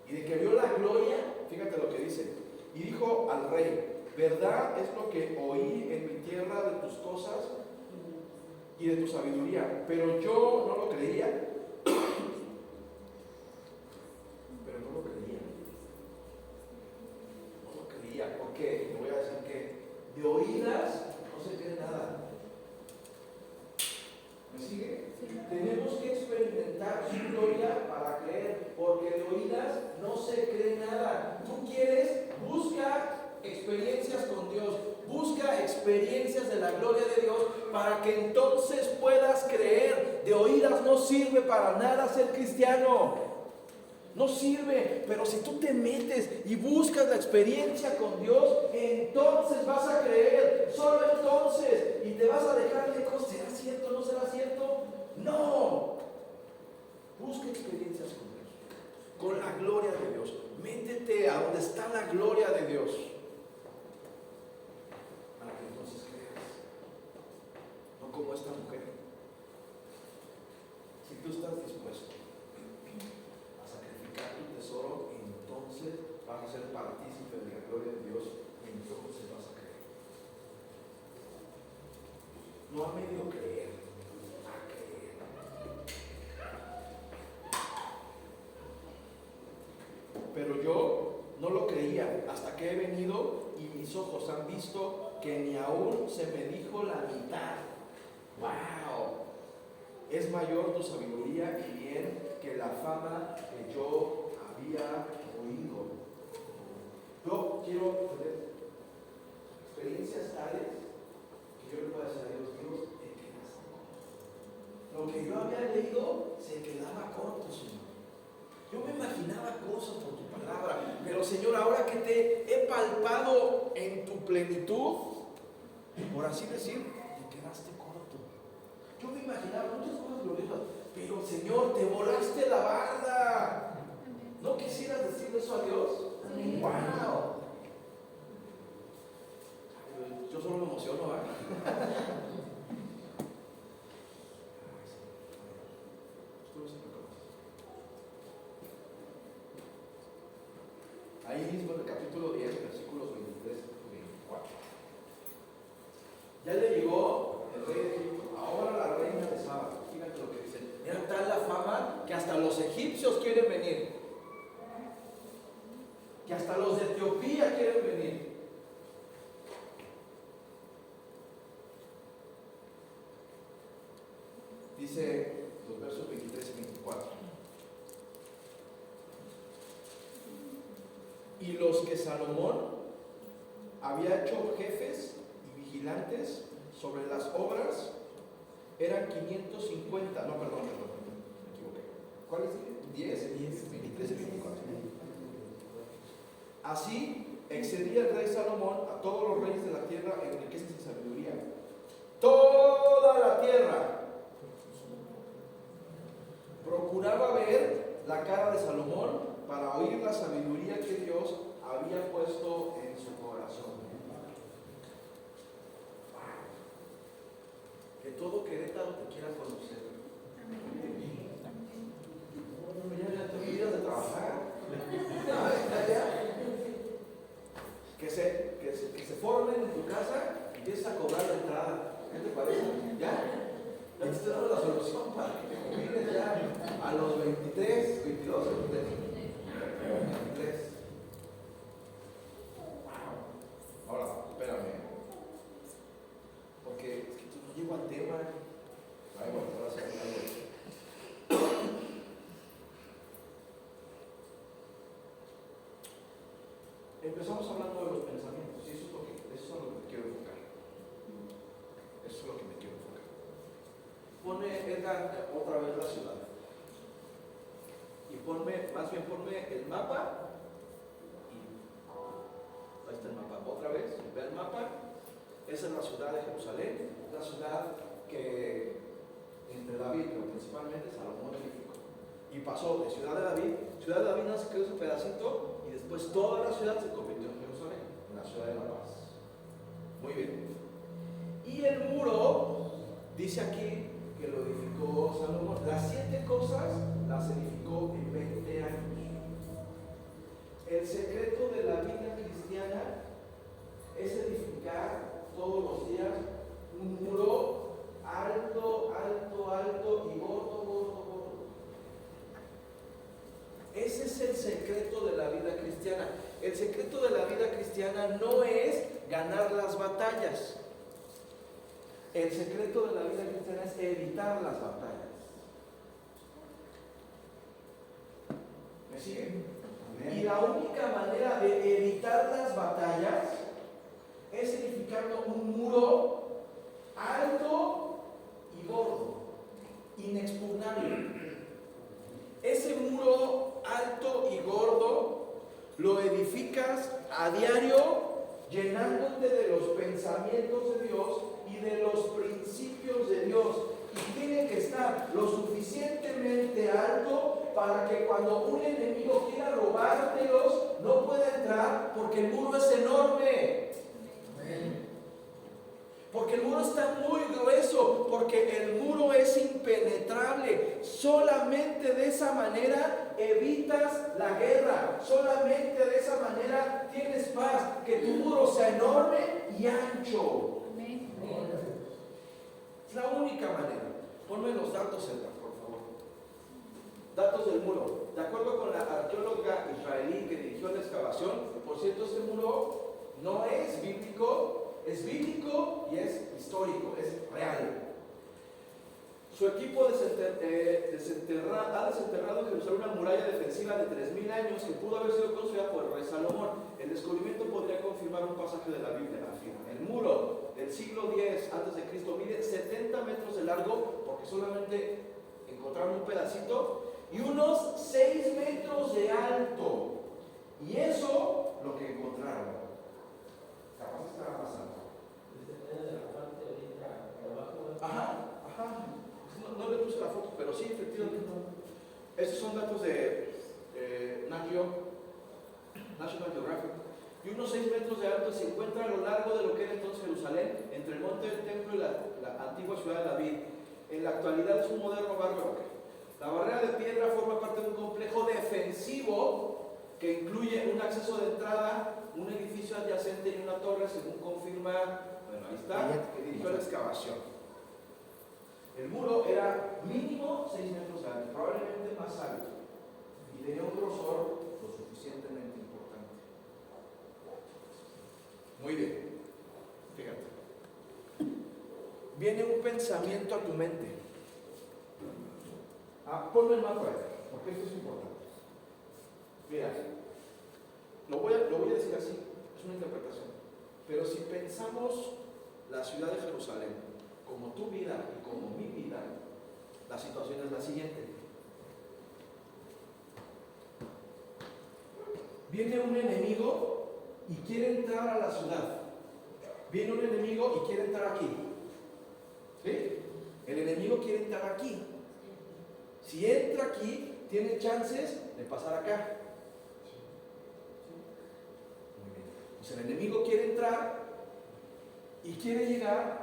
y de que vio la gloria, fíjate lo que dice. Y dijo al rey, verdad es lo que oí en mi tierra de tus cosas y de tu sabiduría, pero yo no lo creía. Pero no lo creía. No lo creía. ¿Por qué? Te voy a decir que de oídas no se cree nada. ¿Me sigue? Sí. Tenemos que experimentar su gloria para creer, porque de oídas no se cree nada. Tú quieres, busca experiencias con Dios, busca experiencias de la gloria de Dios para que entonces puedas creer. De oídas no sirve para nada ser cristiano. No sirve, pero si tú te metes y buscas la experiencia con Dios, entonces vas a creer, solo entonces, y te vas a dejar de cosas. ¿Será cierto? ¿No será cierto? No. Busca experiencias con Dios, con la gloria de Dios. Métete a donde está la gloria de Dios, para que entonces creas. No como esta mujer. Si tú estás dispuesto tu tesoro, entonces vas a ser partícipe de la gloria de Dios, entonces vas a creer. No a medio creer, a creer. Pero yo no lo creía hasta que he venido y mis ojos han visto que ni aún se me dijo la mitad. ¡Wow! Es mayor tu sabiduría y bien que la fama que yo había oído. Yo quiero tener experiencias tales que yo le pueda decir a Dios, Dios, te quedaste corto. Lo que yo había leído se quedaba corto, Señor. Yo me imaginaba cosas por tu palabra, pero Señor, ahora que te he palpado en tu plenitud, por así decir, te quedaste corto. Yo me imaginaba muchas cosas gloriosas, pero Señor, te volaste la barda. ¿No quisieras decirle eso a Dios? Sí. ¡Wow! Yo solo me emociono, ¿verdad? Ahí mismo en el capítulo 10, versículos 23 y 24. Ya le llegó el rey de Egipto, ahora la reina de Saba. Fíjate lo que dice. Era tal la fama que hasta los egipcios quieren venir. Que hasta los de Etiopía quieren venir. Dice los versos 23 y 24. Y los que Salomón había hecho jefes y vigilantes sobre las obras eran 550. No, perdón, me equivoqué. ¿Cuál es? 10, 23 y 24. Así excedía el rey Salomón a todos los reyes de la tierra en riquezas y sabiduría. Toda la tierra procuraba ver la cara de Salomón para oír la sabiduría que Dios había puesto en su corazón. Que todo Querétaro te quiera conocer. Ya te olvidas de trabajar. Que se formen en tu casa y empiezas a cobrar la entrada. ¿Qué te parece? ¿Ya? Ya te estoy dando la solución para que te jubiles ya a los 23, 22. traduce en inglés? En inglés. Wow. Ahora, espérame. Porque es que no llego al tema. Ay, bueno, ahora sí, algo. Empezamos hablando de los pensamientos, y eso es lo que me quiero enfocar. Eso es lo que me quiero enfocar. Pone, Edgar, otra vez la ciudad. Y ponme el mapa. Y ahí está el mapa. Otra vez, ve el mapa. Esa es la ciudad de Jerusalén, la ciudad que entre David, pero principalmente Salomón edificó. Y pasó de Ciudad de David no se quedó ese pedacito, y después toda la ciudad se convirtió en Jerusalén, en la ciudad de la paz. Muy bien. Y el muro, dice aquí que lo edificó Salomón. Las 7 cosas las edificó en 20 años. El secreto de la vida cristiana es edificar todos los días un muro alto, alto, alto y gordo, gordo, gordo. Ese es el secreto de la vida cristiana. El secreto de la vida cristiana no es ganar las batallas. El secreto de la vida cristiana es evitar las batallas. ¿Me siguen? Y la única manera de evitar las batallas es edificando un muro alto y gordo, inexpugnable. Ese muro alto y gordo lo edificas a diario, llenándote de los pensamientos de Dios y de los principios de Dios. Y tiene que estar lo suficientemente alto para que cuando un enemigo quiera robártelos no pueda entrar, porque el muro es enorme. Porque el muro está muy grueso, porque el muro es impenetrable. Solamente de esa manera evitas la guerra. Solamente de esa manera tienes paz. Que tu muro sea enorme y ancho. Es la única manera. Ponme los datos, Edgar, por favor. Datos del muro. De acuerdo con la arqueóloga israelí que dirigió la excavación, por cierto, este muro no es bíblico. Es bíblico y es histórico, es real. Su equipo ha desenterrado en Jerusalén una muralla defensiva de 3.000 años que pudo haber sido construida por el rey Salomón. El descubrimiento podría confirmar un pasaje de la Biblia. Afirma. El muro del siglo X a.C. mide 70 metros de largo, porque solamente encontraron un pedacito, y unos 6 metros de alto. Y eso lo que encontraron. Capaz estará pasando. Ajá. No le puse la foto, pero sí, efectivamente. Estos son datos de National Geographic. Y unos 6 metros de alto se encuentra a lo largo de lo que era entonces Jerusalén, entre el monte del templo y la antigua ciudad de David. En la actualidad es un moderno barrio. La barrera de piedra forma parte de un complejo defensivo que incluye un acceso de entrada, un edificio adyacente y una torre, según confirma, bueno, ahí está, que dirigió la excavación. El muro era mínimo 6 metros de alto, probablemente más alto, y tenía un grosor lo suficientemente importante. Muy bien, fíjate. Viene un pensamiento a tu mente. Ponme el mapa, porque esto es importante. Mira, lo voy a decir así, es una interpretación. Pero si pensamos la ciudad de Jerusalén como tu vida y como mi vida, la situación es la siguiente. Viene un enemigo y quiere entrar a la ciudad. Viene un enemigo y quiere entrar aquí. ¿Sí? El enemigo quiere entrar aquí. Si entra aquí, tiene chances de pasar acá. Pues el enemigo quiere entrar y quiere llegar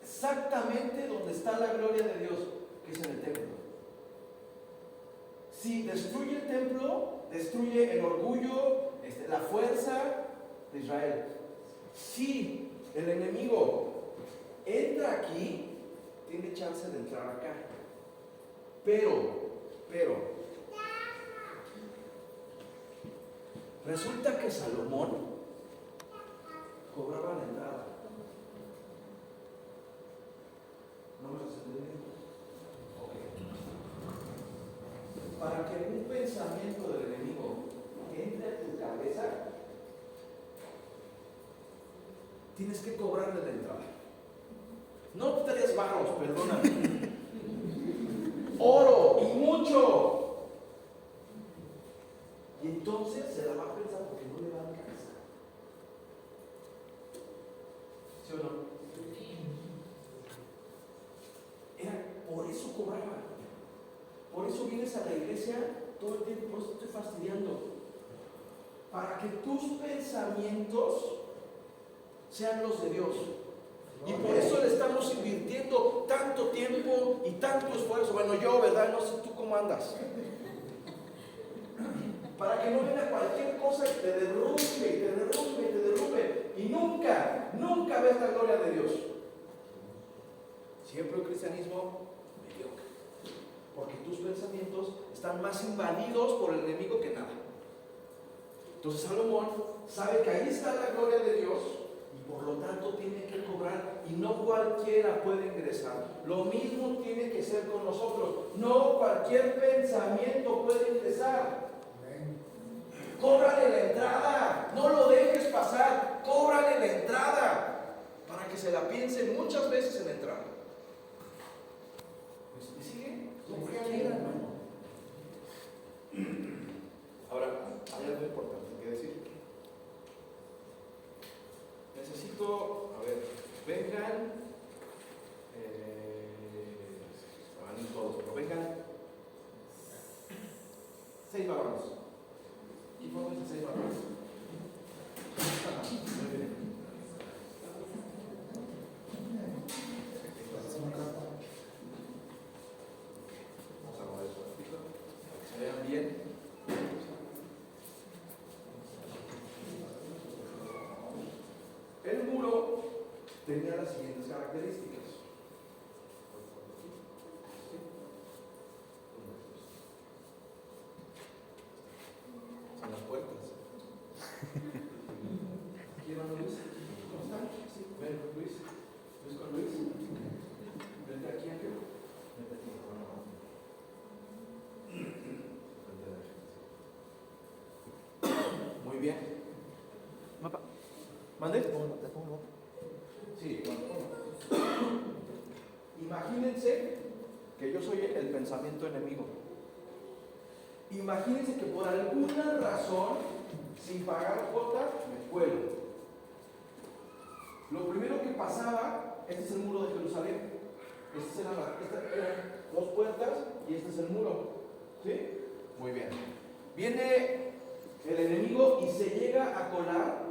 exactamente donde está la gloria de Dios, que es en el templo. Si destruye el templo, destruye el orgullo, la fuerza de Israel. Si el enemigo entra aquí, tiene chance de entrar acá. Pero, Resulta que Salomón cobraba la entrada. ¿No me lo has entendido? Ok. Para que un pensamiento del enemigo entre a tu cabeza, tienes que cobrarle la entrada. No 3 varos, perdóname. Oro y mucho. Y entonces se la va a pensar porque no le va a alcanzar. ¿Sí o no? Era, por eso cobraba. Por eso vienes a la iglesia todo el tiempo, por eso te estoy fastidiando. Para que tus pensamientos sean los de Dios. Y por eso le estamos invirtiendo tanto tiempo y tanto esfuerzo. Bueno, yo, ¿verdad? No sé tú cómo andas. Para que no venga cualquier cosa que te derrumbe, y te derrumbe, y te derrumbe. Y nunca ves la gloria de Dios. Siempre un cristianismo mediocre. Porque tus pensamientos están más invadidos por el enemigo que nada. Entonces Salomón sabe que ahí está la gloria de Dios y por lo tanto tiene que cobrar y no cualquiera puede ingresar. Lo mismo tiene que ser con nosotros. No cualquier pensamiento puede ingresar. Cóbrale la entrada, no lo dejes pasar, cóbrale la entrada para que se la piense muchas veces en la entrada. ¿Me sigue? No cualquiera, hermano. Ahora, hay algo importante que decir. Necesito, a ver, vengan, van todos, pero vengan 6 varones. Y pongan 6 varones. Muy bien. Vamos a mover eso un poquito, para que se vean bien. El muro tenía las siguientes características. Son las puertas. ¿Aquí hermano Luis? ¿Cómo están? Sí, ven con Luis. Luis con Luis. Vente aquí, Ángel. Vente aquí, hermano. Muy bien. ¿Mande? ¿Te pongo? Sí, bueno. Imagínense que yo soy el pensamiento enemigo. Imagínense que por alguna razón, sin pagar cuota, me cuelo. Lo primero que pasaba, este es el muro de Jerusalén. Estas eran 2 puertas y este es el muro. ¿Sí? Muy bien. Viene el enemigo y se llega a colar.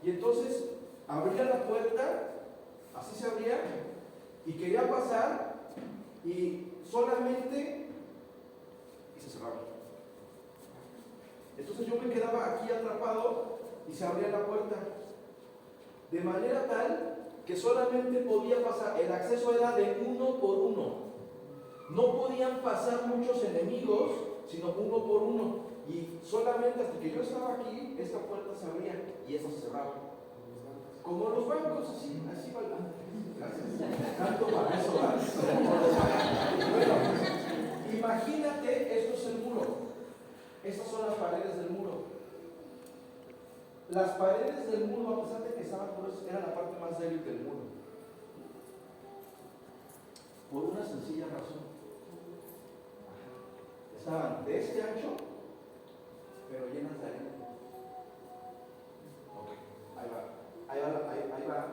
Y entonces abría la puerta, así se abría, y quería pasar, y solamente, y se cerraba. Entonces yo me quedaba aquí atrapado y se abría la puerta. De manera tal que solamente podía pasar, el acceso era de 1 por 1. No podían pasar muchos enemigos, sino 1 por 1. Y solamente hasta que yo estaba aquí, esta puerta se abría y esta se cerraba. Como los bancos, así va. Gracias. Tanto para eso va. Bueno, imagínate, esto es el muro. Estas son las paredes del muro. Las paredes del muro, a pesar de que estaban puras, eran la parte más débil del muro. Por una sencilla razón. Estaban de este ancho, pero llenas de arena. Ok, ahí va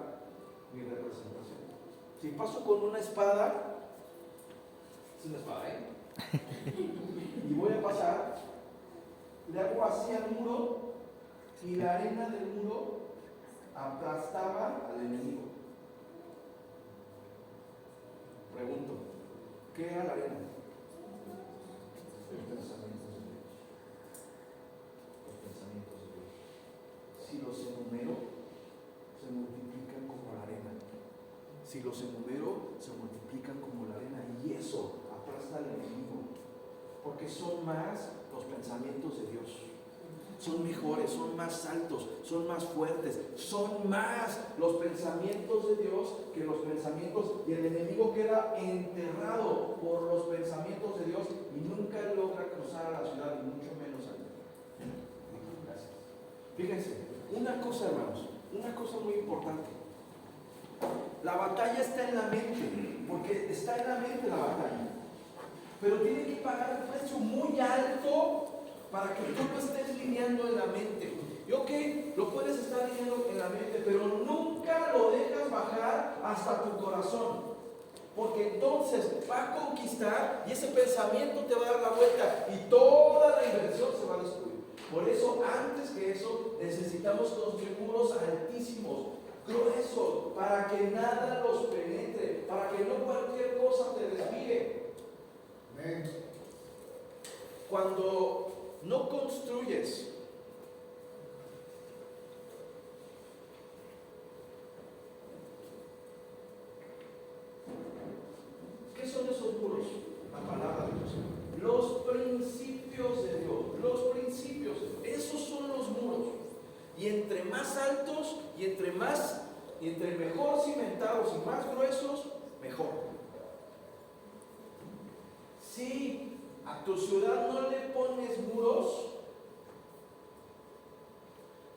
mi representación. Si paso con una espada, es una espada, y voy a pasar, le hago así al muro, y la arena del muro aplastaba al enemigo. Pregunto, ¿qué era la arena? Los pensamientos de Dios. Los pensamientos de Dios. Si los enumero, se multiplican como la arena. Si los enumero, se multiplican como la arena. Y eso aplasta al enemigo. Porque son más los pensamientos de Dios. son mejores, son más altos, son más fuertes, son más los pensamientos de Dios que los pensamientos, y el enemigo queda enterrado por los pensamientos de Dios y nunca logra cruzar a la ciudad, y mucho menos al Gracias. Fíjense, una cosa, hermanos, una cosa muy importante. La batalla está en la mente, porque está en la mente la batalla. Pero tiene que pagar un precio muy alto para que tú lo estés lidiando en la mente. Y ok, lo puedes estar lidiando en la mente, pero nunca lo dejas bajar hasta tu corazón. Porque entonces va a conquistar y ese pensamiento te va a dar la vuelta y toda la inversión se va a destruir. Por eso, antes que eso, necesitamos construir muros altísimos, gruesos, para que nada los penetre, para que no cualquier cosa te desvíe. Cuando no construyes ¿qué son esos muros? La palabra de Dios, los principios de Dios, los principios, esos son los muros. Y entre más altos y entre mejor cimentados y más gruesos, mejor. Si a tu ciudad no le pones muros,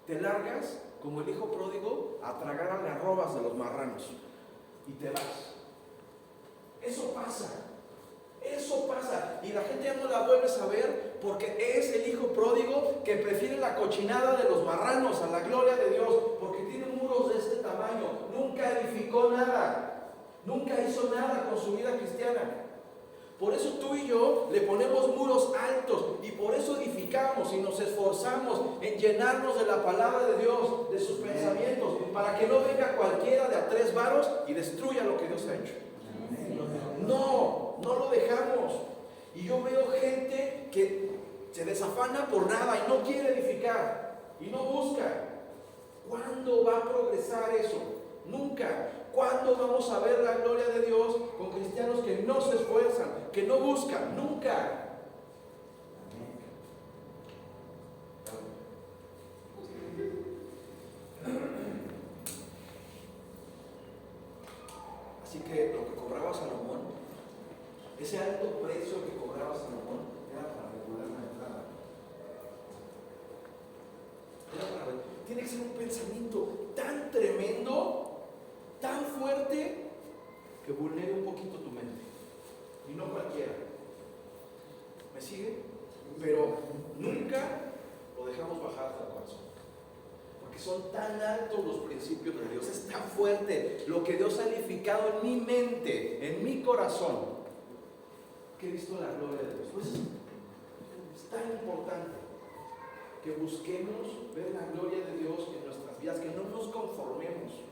te largas como el hijo pródigo a tragar algarrobas de los marranos y te vas. Eso pasa, y la gente ya no la vuelves a ver porque es el hijo pródigo que prefiere la cochinada de los marranos a la gloria de Dios, porque tiene muros de este tamaño, nunca edificó nada, nunca hizo nada con su vida cristiana. Por eso tú y yo le ponemos muros altos y por eso edificamos y nos esforzamos en llenarnos de la palabra de Dios, de sus pensamientos, para que no venga cualquiera de a 3 varos y destruya lo que Dios ha hecho. No lo dejamos. Y yo veo gente que se desafana por nada y no quiere edificar y no busca. ¿Cuándo va a progresar eso? Nunca. ¿Cuándo vamos a ver la gloria de Dios con cristianos que no se esfuerzan, que no buscan? Nunca. Así que lo que cobraba Salomón, ese alto precio que cobraba Salomón, era para regular la entrada. Tiene que ser un pensamiento tan tremendo, tan fuerte, que vulnere un poquito tu mente. Y no cualquiera. ¿Me sigue? Pero nunca lo dejamos bajar hasta el corazón. Porque son tan altos los principios de Dios, es tan fuerte lo que Dios ha edificado en mi mente, en mi corazón, que he visto la gloria de Dios. Pues es tan importante que busquemos ver la gloria de Dios en nuestras vidas, que no nos conformemos.